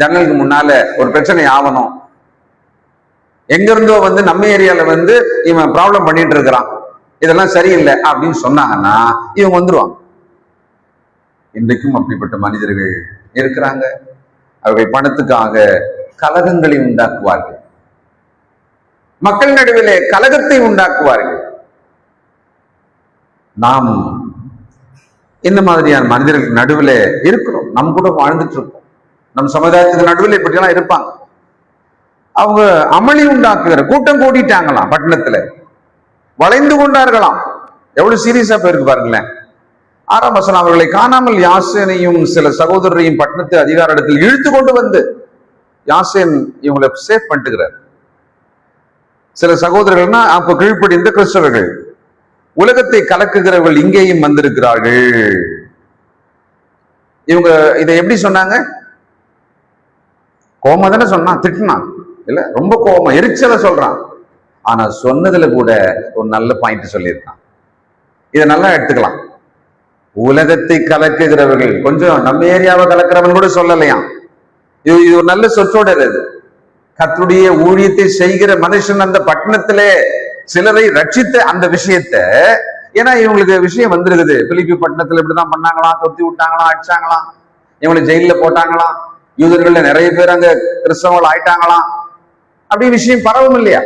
Speaker 1: ஜன்னலுக்கு முன்னால ஒரு பிரச்சனை ஆகணும், எங்க இருந்தோ வந்து நம்ம ஏரியால வந்து இவன் ப்ராப்ளம் பண்ணிட்டு இருக்கிறான், இதெல்லாம் சரியில்லை அப்படின்னு சொன்னாங்கன்னா இவங்க வந்துருவாங்க. இன்றைக்கும் அப்படிப்பட்ட மனிதர்கள் இருக்கிறாங்க. அவர்கள் பணத்துக்காக கலகங்களை உண்டாக்குவார்கள், மக்கள் நடுவிலே கலகத்தை உண்டாக்குவார்கள். நாம் இந்த மாதிரியான மனிதர்களுக்கு நடுவில் இருக்கிறோம், நம்ம கூட வாழ்ந்துட்டு இருக்கோம். நம் சமுதாயத்துக்கு நடுவில் இப்படியெல்லாம் இருப்பாங்க. அவங்க அமளி உண்டாக்குகிற கூட்டம் கூட்டிட்டாங்களாம், பட்டணத்துல வளைந்து கொண்டார்களாம். எவ்வளவு சீரியஸா போயிருக்கு பாருங்களேன். 6ஆம் வசனம், அவர்களை காணாமல் யாசேனையும் சில சகோதரரையும் பட்டணத்து அதிகார இடத்தில் இழுத்து கொண்டு வந்து, யாசேன் இவங்களை சேஃப் பண்ணிட்டுக்கிறார். சில சகோதரர்கள்னா அப்ப கீழ்ப்படிந்த கிறிஸ்தவர்கள், உலகத்தை கலக்குகிறவர்கள் இங்கேயும் வந்திருக்கிறார்கள். இவங்க இதை எப்படி சொன்னாங்க? கோபமா தானே சொன்னான், திட்டினான் இல்ல, ரொம்ப கோபமா எரிச்சல சொல்றான். ஆனா சொன்னதுல கூட ஒரு நல்ல பாயிண்ட் சொல்லியிருக்கான். இதை நல்லா எடுத்துக்கலாம். உலகத்தை கலக்குகிறவர்கள், கொஞ்சம் நம்ம ஏரியாவை கலக்கிறவன் கூட சொல்லலையாம். இது ஒரு நல்ல சொற்றோட. கர்த்தருடைய ஊழியத்தை செய்கிற மனுஷன் அந்த பட்டணத்திலே சிலரை ரட்சித்த அந்த விஷயத்த, ஏன்னா இவங்களுக்கு விஷயம் வந்திருக்குது, பிலிப்பி பட்டணத்துல இப்படிதான் பண்ணாங்களாம், தொத்தி விட்டாங்களாம், அடிச்சாங்களாம், இவங்களை ஜெயில போட்டாங்களாம், யூதர்கள்ல நிறைய பேர் அங்க கிறிஸ்தவங்கள் ஆயிட்டாங்களாம், அப்படி விஷயம் பரவும் இல்லையா?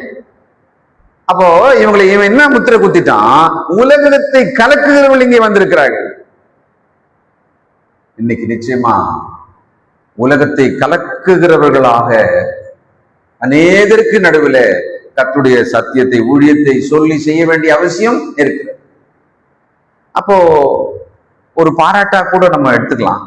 Speaker 1: அப்போ இவங்களை இவன் என்ன முத்திரை குத்திட்டான்? உலகத்தை கலக்குகிறவர்கள் இங்கே வந்திருக்கிறார்கள். இன்னைக்கு நிச்சயமா உலகத்தை கலக்குகிறவர்களாக அநேகருக்கு நடுவில் கர்த்தருடைய சத்தியத்தை, ஊழியத்தை சொல்லி செய்ய வேண்டிய அவசியம் இருக்கு. அப்போ ஒரு பாராட்டா கூட நம்ம எடுத்துக்கலாம்.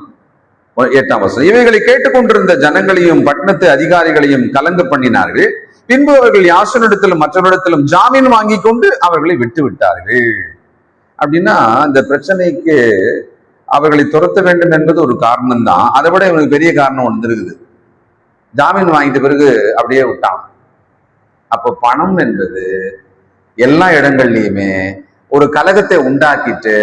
Speaker 1: 8ஆம் வசனம், இவைகளை கேட்டுக்கொண்டிருந்த ஜனங்களையும் பட்டணத்து அதிகாரிகளையும் கலங்க பண்ணினார்கள். பின்பு அவர்கள் யாசனிடத்திலும் மற்றவரிடத்திலும் ஜாமீன் வாங்கி கொண்டு அவர்களை விட்டு விட்டார்கள். அப்படின்னா இந்த பிரச்சனைக்கு அவர்களை துரத்த வேண்டும் என்பது ஒரு காரணம் தான். அதை விட இவனுக்கு பெரிய காரணம் ஒன்று இருக்குது. ஜாமீன் வாங்கிட்ட பிறகு அப்படியே விட்டான். அப்போ பணம் என்பது எல்லா இடங்கள்லயுமே ஒரு கலகத்தை உண்டாக்கிட்டு,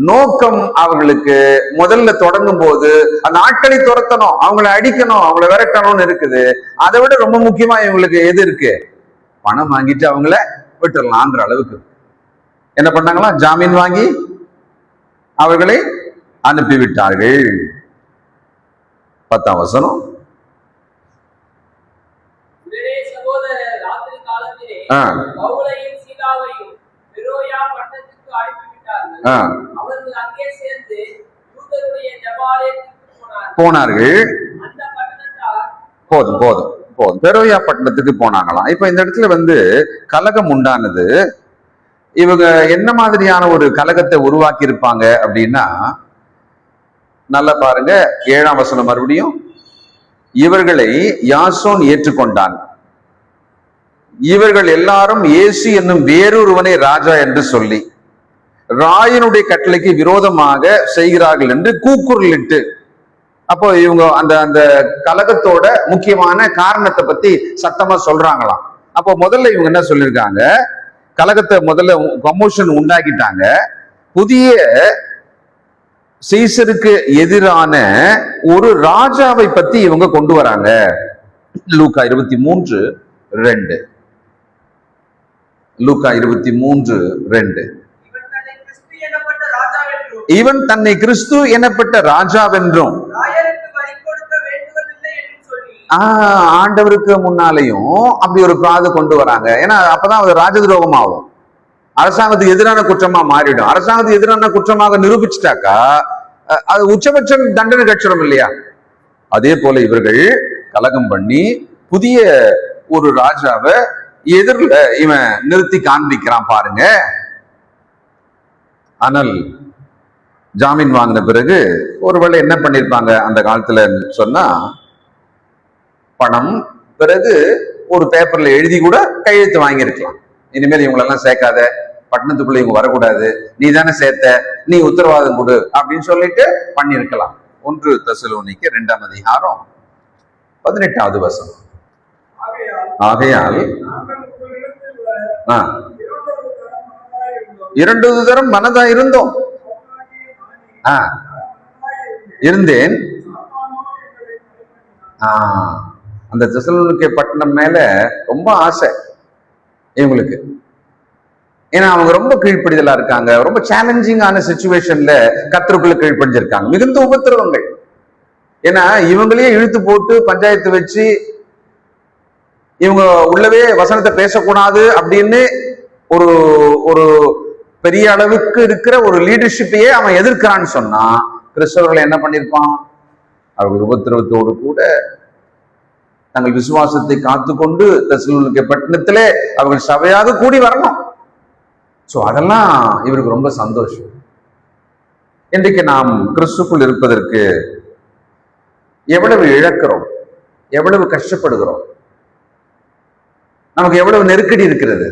Speaker 1: நோக்கம் அவங்களுக்கு முதல்ல தொடங்கும் போது அந்த ஆட்களை துரத்தணும், அவங்களை அடிக்கணும், அவங்களை விரட்டணும்னு இருக்குது. அதை விட ரொம்ப முக்கியமா இவங்களுக்கு எது இருக்கு? பணம் வாங்கிட்டு அவங்கள விட்டுடலான்ற அளவுக்கு என்ன பண்ணாங்களா? ஜாமீன் வாங்கி அவர்களை அனுப்பிவிட்டார்கள். 10ஆம் வசனம், போனார்கள். போதும் போதும் போதும், பெரோயா பட்டணத்துக்கு போனாங்களாம். இப்ப இந்த இடத்துல வந்து கலகம் உண்டானது. இவங்க என்ன மாதிரியான ஒரு கலகத்தை உருவாக்கி இருப்பாங்க அப்படின்னா, நல்லா பாருங்க 7ஆம் வசனம் மறுபடியும், இவர்களை யாசோன் ஏற்றுக்கொண்டான், இவர்கள் எல்லாரும் இயேசு என்னும் வேறொருவனை ராஜா என்று சொல்லி ராயனுடைய கட்டளைக்கு விரோதமாக செய்கிறார்கள் என்று கூக்குரலிட்டு, அப்போ இவங்க அந்த அந்த கலகத்தோட முக்கியமான காரணத்தை பத்தி சத்தமா சொல்றாங்களாம். அப்போ முதல்ல இவங்க என்ன சொல்லியிருக்காங்க? கலகத்தை முதல்ல கமோஷன் உண்டாக்கிட்டாங்க. புதிய சீசருக்கு எதிரான ஒரு ராஜாவை பத்தி இவங்க கொண்டு வராங்க. லூக்கா 23:2, லூக்கா 23:2, இவன் தன்னை கிறிஸ்து எனப்பட்ட ராஜாவென்றும் ஆண்டவருக்கு முன்னாலையும் அப்படி ஒரு பிராது கொண்டு வராங்க. ஏன்னா அப்பதான் அது ராஜ துரோகம் ஆகும், அரசாங்கத்துக்கு எதிரான குற்றமா மாறிடும். அரசாங்கத்துக்கு எதிரான குற்றமாக நிரூபிச்சுட்டாக்கா அது உச்சபட்ச தண்டனை கட்சிடும் இல்லையா? அதே போல இவர்கள் கலகம் பண்ணி புதிய ஒரு ராஜாவை எதிரில் இவன் நிறுத்தி காண்பிக்கிறான் பாருங்க. ஆனால் ஜாமீன் வாங்கின பிறகு ஒருவேளை என்ன பண்ணிருப்பாங்க அந்த காலத்துல சொன்னா, பணம் பிறகு ஒரு பேப்பர்ல எழுதி கூட கையெழுத்து வாங்கியிருக்கலாம். இனிமேல் இவங்களெல்லாம் சேர்க்காத, பட்டணத்துக்குள்ள இவங்க வரக்கூடாது, நீ தானே சேர்த்த, நீ உத்தரவாதம் கொடு அப்படின்னு சொல்லிட்டு பண்ணிருக்கலாம். 1 தெசலோனிக்கேயர் 2ஆம் அதிகாரம் 18வது வசனம். ஆகையால் இரண்டாவது தரம் மனதா இருந்தோம், இருந்தேன். அந்த தெசலோனிக்கே பட்டணம் மேல ரொம்ப ஆசை இவங்களுக்கு. ஏன்னா அவங்க ரொம்ப கீழ்ப்படிதலா இருக்காங்க, ரொம்ப சேலஞ்சிங்கான சிச்சுவேஷன்ல கர்த்தருக்குள்ள கீழ்ப்படிஞ்சிருக்காங்க. மிகுந்த உபத்திரவங்கள். ஏன்னா இவங்களே இழுத்து போட்டு பஞ்சாயத்து வச்சு இவங்க உள்ளவே வசனத்தை பேசக்கூடாது அப்படின்னு ஒரு ஒரு பெரிய அளவுக்கு இருக்கிற ஒரு லீடர்ஷிப்பையே அவன் எதிர்க்கிறான்னு சொன்னா கிறிஸ்தவர்கள் என்ன பண்ணிருப்பான்? அவர்கள் உபத்திரவத்தோடு கூட தங்கள் விசுவாசத்தை காத்துக்கொண்டு தெசலோனிக்கே பட்டணத்திலே அவர்கள் சபையாக கூடி வரணும். சோ அதெல்லாம் இவருக்கு ரொம்ப சந்தோஷம். இன்றைக்கு நாம் கிறிஸ்துக்குள் இருப்பதற்கு எவ்வளவு இழக்கிறோம், எவ்வளவு கஷ்டப்படுகிறோம், நமக்கு எவ்வளவு நெருக்கடி இருக்கிறது.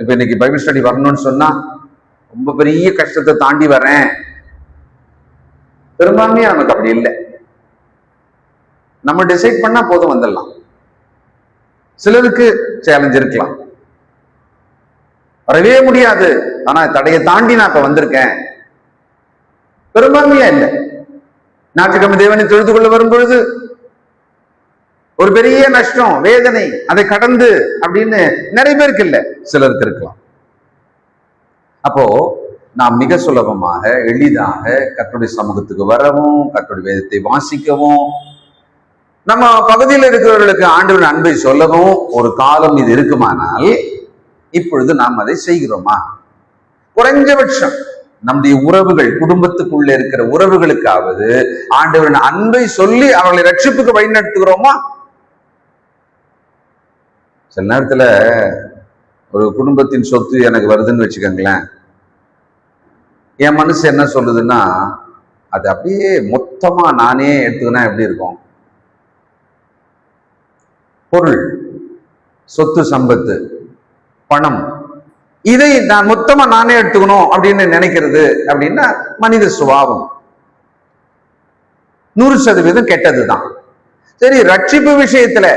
Speaker 1: இப்ப இன்னைக்கு பைபிள் ஸ்டடி வரணும்னு சொன்னா ரொம்ப பெரிய கஷ்டத்தை தாண்டி வரேன். பெரும்பான்மையா நமக்கு அப்படி இல்லை. நம்ம டிசைட் பண்ணா போதும் வந்துடலாம். சிலருக்கு சேலஞ்ச் இருக்கலாம், வரவே முடியாது, ஆனா தடையை தாண்டி நான் இப்ப வந்திருக்கேன். பெரும்பான்மையா இல்லை. ஞாயிற்றுக்கிழமை தேவனை தொழுது கொள்ள வரும் பொழுது ஒரு பெரிய நஷ்டம், வேதனை, அதை கடந்து அப்படின்னு நிறைய பேருக்கு இல்லை, சிலருக்கு இருக்கலாம். அப்போ நாம் மிக சுலபமாக எளிதாக கர்த்தருடைய சமூகத்துக்கு வரவும், கர்த்தருடைய வேதத்தை வாசிக்கவும், நம்ம பகுதியில் இருக்கிறவர்களுக்கு ஆண்டவரின் அன்பை சொல்லவும் ஒரு காலம் இது இருக்குமானால் இப்பொழுது நாம் அதை செய்கிறோமா? குறைஞ்சபட்சம் நம்முடைய உறவுகள், குடும்பத்துக்குள்ள இருக்கிற உறவுகளுக்காவது ஆண்டவரின் அன்பை சொல்லி அவர்களை ரட்சிப்புக்கு வழிநடத்துகிறோமா? சில நேரத்துல ஒரு குடும்பத்தின் சொத்து எனக்கு வருதுன்னு வச்சுக்கோங்களேன், என் மனசு என்ன சொல்லுதுன்னா அது அப்படியே மொத்தமா நானே எடுத்துக்கினா எப்படி இருக்கும்? பொருள், சொத்து, சம்பத்து, பணம், இதை நான் மொத்தமா நானே எடுத்துக்கணும் அப்படின்னு நினைக்கிறது அப்படின்னா மனித சுபாவம். 100% கெட்டதுதான். சரி, ரட்சிப்பு விஷயத்துல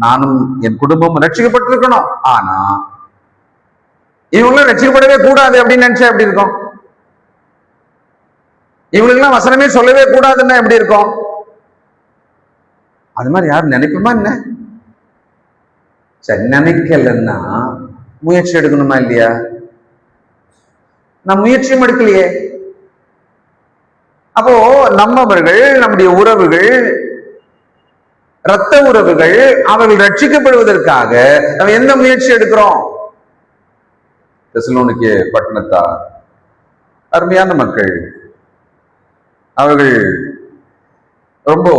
Speaker 1: நானும் என் குடும்பம் ரட்சிக்கப்பட்டிருக்கணும், ஆனா இவங்களும் ரட்சிக்கப்படவே கூடாது அப்படின்னு நினைச்சா எப்படி இருக்கும்? இவங்களுக்கெல்லாம் வசனமே சொல்லவே கூடாதுன்னா எப்படி இருக்கும்? அது மாதிரி யாரும் நினைக்குமா என்ன? சரி, நினைக்கலன்னா முயற்சி எடுக்கணுமா இல்லையா? நான் முயற்சியும் எடுக்கலையே. அப்போ நம்மவர்கள், நம்முடைய உறவுகள், இரத்த உறவுகள், அவர்கள் ரட்சிக்கப்படுவதற்காக நம்ம எந்த முயற்சி எடுக்கிறோம்? தெசலோனிக்கே பட்டணத்தார் அருமையான மக்கள், அவர்கள் ரொம்ப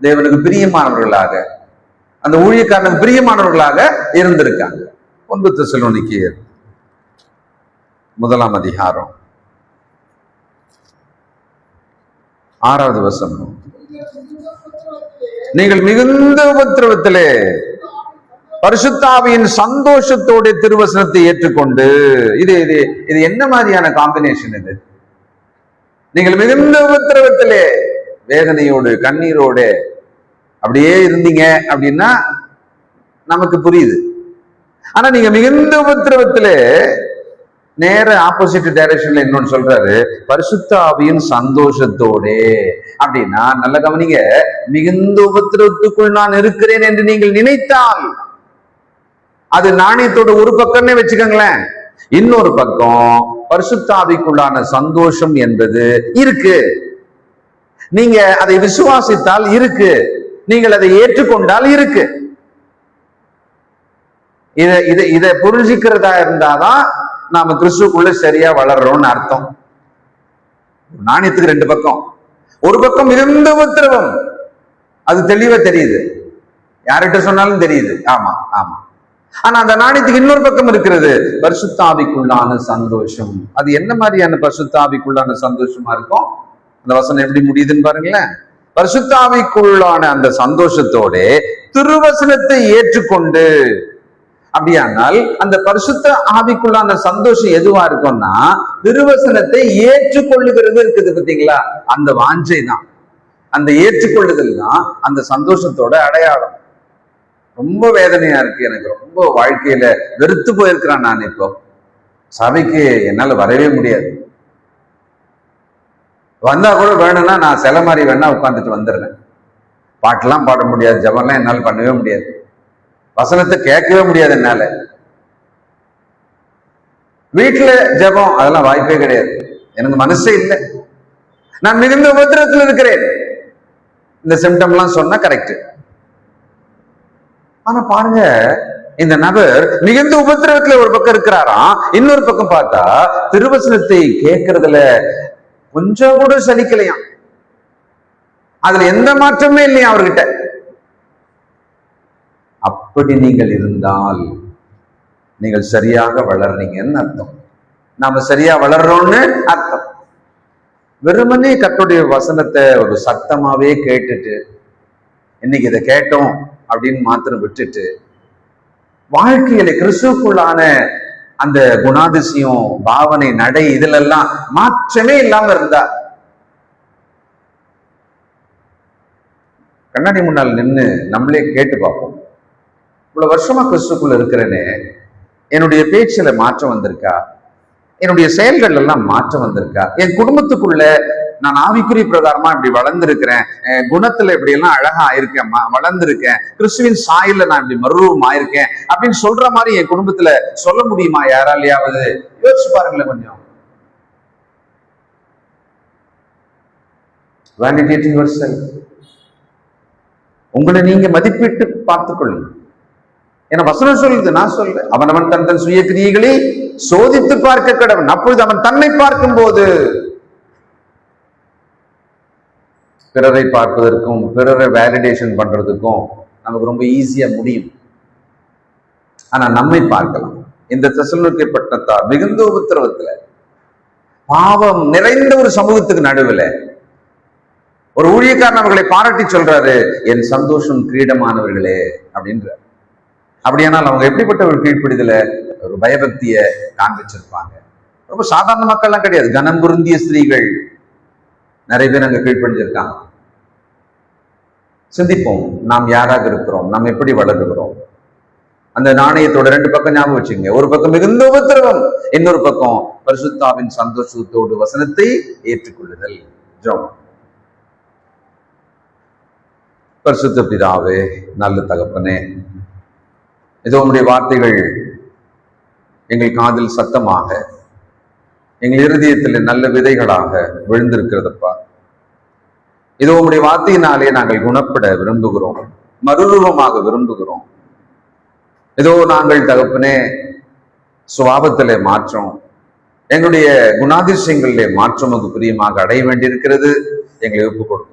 Speaker 1: தேவனுக்கு பிரியமானவர்களாக, அந்த ஊழியக்காரனுக்கு பிரியமானவர்களாக இருந்திருக்காங்க. 1 தெசலோனிக்கேயர் 1ஆம் அதிகாரம் 6வது வசனம். நீங்கள் மிகுந்த உபத்திரவத்திலே பரிசுத்த ஆவியின் சந்தோஷத்தோட திருவசனத்தை ஏற்றுக்கொண்டு, இது இது இது என்ன மாதிரியான காம்பினேஷன் இது? நீங்கள் மிகுந்த உபத்திரவத்திலே, வேதனையோடு, கண்ணீரோடு அப்படியே இருந்தீங்க அப்படின்னா நமக்கு புரியுது. ஆனா நீங்க மிகுந்த உபத்திரவத்திலே நேர ஆப்போசிட் டைரக்ஷன்ல இன்னொன்னு சொல்றாரு, பரிசுத்த ஆவியின் சந்தோஷத்தோட. அப்படின்னா நல்ல கவனிங்க, மிகுந்த உபத்திரவத்துக்குள் நான் இருக்கிறேன் என்று நீங்கள் நினைத்தால் அது நாணயத்தோட ஒரு பக்கமே வச்சுக்கோங்களேன். இன்னொரு பக்கம் பரிசுத்த ஆவிக்குள்ளான சந்தோஷம் என்பது இருக்கு. நீங்க அதை விசுவாசித்தால் இருக்கு, நீங்கள் அதை ஏற்றுக்கொண்டால் இருக்கு. இதை புரிஞ்சுக்கிறதா இருந்தாதான் நாம கிறிஸ்துக்குள்ள சரியா வளர்றோம்னு அர்த்தம். நாணயத்துக்கு 2 பக்கம். ஒரு பக்கம் மிகுந்த உபத்திரவம், அது தெளிவா தெரியுது, யார்கிட்ட சொன்னாலும் தெரியுது. ஆமா ஆமா. ஆனா அந்த நாணயத்துக்கு இன்னொரு பக்கம் இருக்கிறது, பரிசுத்த ஆவிக்குள்ளான சந்தோஷம். அது என்ன மாதிரியான பரிசுத்த ஆவிக்குள்ளான சந்தோஷமா இருக்கும்? அந்த வசனம் எப்படி முடியுதுன்னு பாருங்களேன். பரிசுத்த ஆவிக்குள்ளான அந்த சந்தோஷத்தோட திருவசனத்தை ஏற்றுக்கொண்டு, அப்படியானால் அந்த பரிசுத்த ஆவிக்குள்ளான சந்தோஷம் எதுவா இருக்கும்னா திருவசனத்தை ஏற்றுக்கொள்ளுகிறது இருக்குது. பார்த்தீங்களா, அந்த வாஞ்சை தான், அந்த ஏற்றுக்கொள்ளுதல் தான் அந்த சந்தோஷத்தோட அடையாளம். ரொம்ப வேதனையா இருக்கு எனக்கு, ரொம்ப வாழ்க்கையில வெறுத்து போயிருக்கிறான். நான் இப்போ சபைக்கு என்னால வரவே முடியாது. வந்தா கூட வேணும்னா நான் சில மாதிரி வேணா உட்காந்துட்டு வந்துடுறேன். பாட்டெல்லாம் பாட முடியாது, ஜபம்லாம் என்னால் பண்ணவே முடியாது, வசனத்தை கேட்கவே முடியாது என்னால. வீட்டுல ஜபம் அதெல்லாம் வாய்ப்பே கிடையாது, எனக்கு மனசே இல்லை. நான் மிகுந்த உபத்திரத்தில் இருக்கிறேன். இந்த சிம்டம் எல்லாம் சொன்னா கரெக்ட். ஆனா பாருங்க, இந்த நபர் மிகுந்த உபத்திரவத்துல ஒரு பக்கம் இருக்கிறாராம், இன்னொரு பக்கம் பார்த்தா திருவசனத்தை கேட்கறதுல கொஞ்சம் கூட சலிக்கலையாம். அதுல எந்த மாற்றமே இல்லையா அவர்கிட்ட. அப்படி நீங்கள் இருந்தால் நீங்கள் சரியாக வளர்றீங்கன்னு அர்த்தம். நாம சரியா வளர்றோம்னு அர்த்தம். வெறுமனே கர்த்தருடைய வசனத்தை ஒரு சத்தமாவே கேட்டுட்டு இன்னைக்கு இதை கேட்டோம் அப்படின்னு மாத்திரம் விட்டுட்டு வாழ்க்கையில கிறிஸ்துவுக்குள்ளான அந்த குணாதிசயம், பாவனை, நடை இதுல எல்லாம் மாற்றமே இல்லாம இருந்தா, கண்ணாடி முன்னால் நின்று நம்மளே கேட்டு பார்ப்போம். இவ்வளவு வருஷமா கிறிஸ்துக்குள்ள இருக்கிறேனே, என்னுடைய பேச்சுல மாற்றம் வந்திருக்கா? என்னுடைய செயல்கள் எல்லாம் மாற்றம் வந்திருக்கா? என் குடும்பத்துக்குள்ள நான் ஆவிக்குரிய பிரகாரமா இப்படி வளர்ந்திருக்கிறேன், குணத்துல இப்படி எல்லாம் அழகா ஆயிருக்கேன், வளர்ந்திருக்கேன், கிறிஸ்துவின் சாயல்ல நான் இப்படி மறுரூபம் ஆயிருக்கேன் அப்படின்னு சொல்ற மாதிரி என் குடும்பத்துல சொல்ல முடியுமா யாராலையாவது? யோசிச்சு பாருங்களேன் கொஞ்சம். Validating yourself. உங்களை நீங்க மதிப்பிட்டு பார்த்துக்கொள்ளுங்க. ஏன்னா வசனம் சொல்லுது, நான் சொல்றேன், அவனவன் தன் தன் சுய கிரியைகளை சோதித்து பார்க்க கடவன், அப்பொழுது அவன் தன்னை பார்க்கும் போது பிறரை பார்ப்பதற்கும் பிறரை வேலிடேஷன் பண்றதுக்கும் நமக்கு ரொம்ப ஈஸியா முடியும். ஆனா நம்மை பார்க்கலாம். இந்த தெசலோனிக்கே பட்டணத்தார் மிகுந்த உபத்திரவத்துல, பாவம் நிறைந்த ஒரு சமூகத்துக்கு நடுவில் ஒரு ஊழியக்காரன் அவர்களை பாராட்டி சொல்றாரு, என் சந்தோஷம் கிரீடமானவர்களே அப்படின்றார். அப்படியானால் அவங்க எப்படிப்பட்ட ஒரு கீழ்ப்பிடிதல, ஒரு பயபக்திய காண்பிச்சிருப்பாங்க. ரொம்ப சாதாரண மக்கள்லாம் கிடையாது, கனம் குருந்திய ஸ்திரீகள் நிறைய பேர் அங்க கீழ்ப்படிஞ்சிருக்காங்க. சிந்திப்போம், நாம் யாராக இருக்கிறோம், நாம் எப்படி வளர்கிறோம். அந்த நாணயத்தோட ரெண்டு பக்கம் ஞாபகம் வச்சுங்க. ஒரு பக்கம் மிகுந்த உபத்திரவம், இன்னொரு பக்கம் பரிசுத்தாவின் சந்தோஷத்தோடு வசனத்தை ஏற்றுக்கொள்ளுதல். ஜெபம். பரிசுத்த பிதாவே, நல்ல தகப்பனே, இதோ உம்முடைய வார்த்தைகள் எங்கள் காதில் சத்தமாக, எங்கள் இருதயத்தில் நல்ல விதைகளாக விழுந்திருக்கிறதப்பா. இதோ உம்முடைய வார்த்தையினாலே நாங்கள் குணப்பட விரும்புகிறோம், மறுரூபமாக விரும்புகிறோம். இதோ நாங்கள் தகப்பனே சுபாவத்திலே மாற்றம், எங்களுடைய குணாதிசயங்களிலே மாற்றம் அது பிரியமாக அடைய வேண்டியிருக்கிறது. எங்களை ஒப்புக் கொடுக்கிறோம்.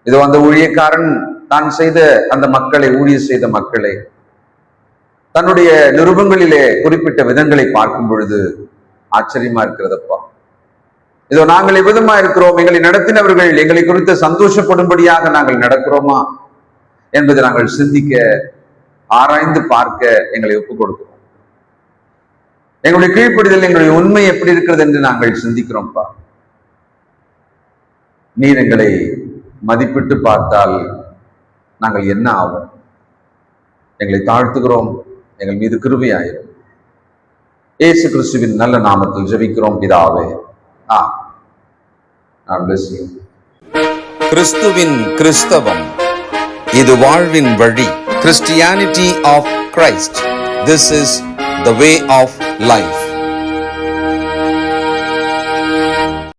Speaker 1: இதோ அந்த ஊழியக்காரன் தான் செய்த அந்த மக்களை, ஊழியர் செய்த மக்களை தன்னுடைய நிருபங்களிலே குறிப்பிட்ட விதங்களை பார்க்கும் பொழுது ஆச்சரியமா இருக்கிறதப்பா. இதோ நாங்கள் எவ்விதமா இருக்கிறோம், எங்களை நடத்தினவர்கள் எங்களை குறித்து சந்தோஷப்படும்படியாக நாங்கள் நடக்கிறோமா என்பதை நாங்கள் சிந்திக்க, ஆராய்ந்து பார்க்க எங்களை ஒப்புக் கொடுக்கிறோம். எங்களுடைய கீழ்ப்படிதல், எங்களுடைய உண்மை எப்படி இருக்கிறது என்று நாங்கள் சிந்திக்கிறோம்ப்பா. நீர் எங்களை மதிப்பிட்டு பார்த்தால் நாங்கள் என்ன ஆகும்? எங்களை தாழ்த்துகிறோம், எங்கள் மீது கிருபையாயிரும். இயேசு கிறிஸ்துவின் நல்ல நாமத்தில் ஜெபிக்கிறோம் பிதாவே.
Speaker 2: கிறிஸ்துவின் கிறிஸ்தவம், இது வாழ்வின் வழி. Christianity of Christ. This is the way of life.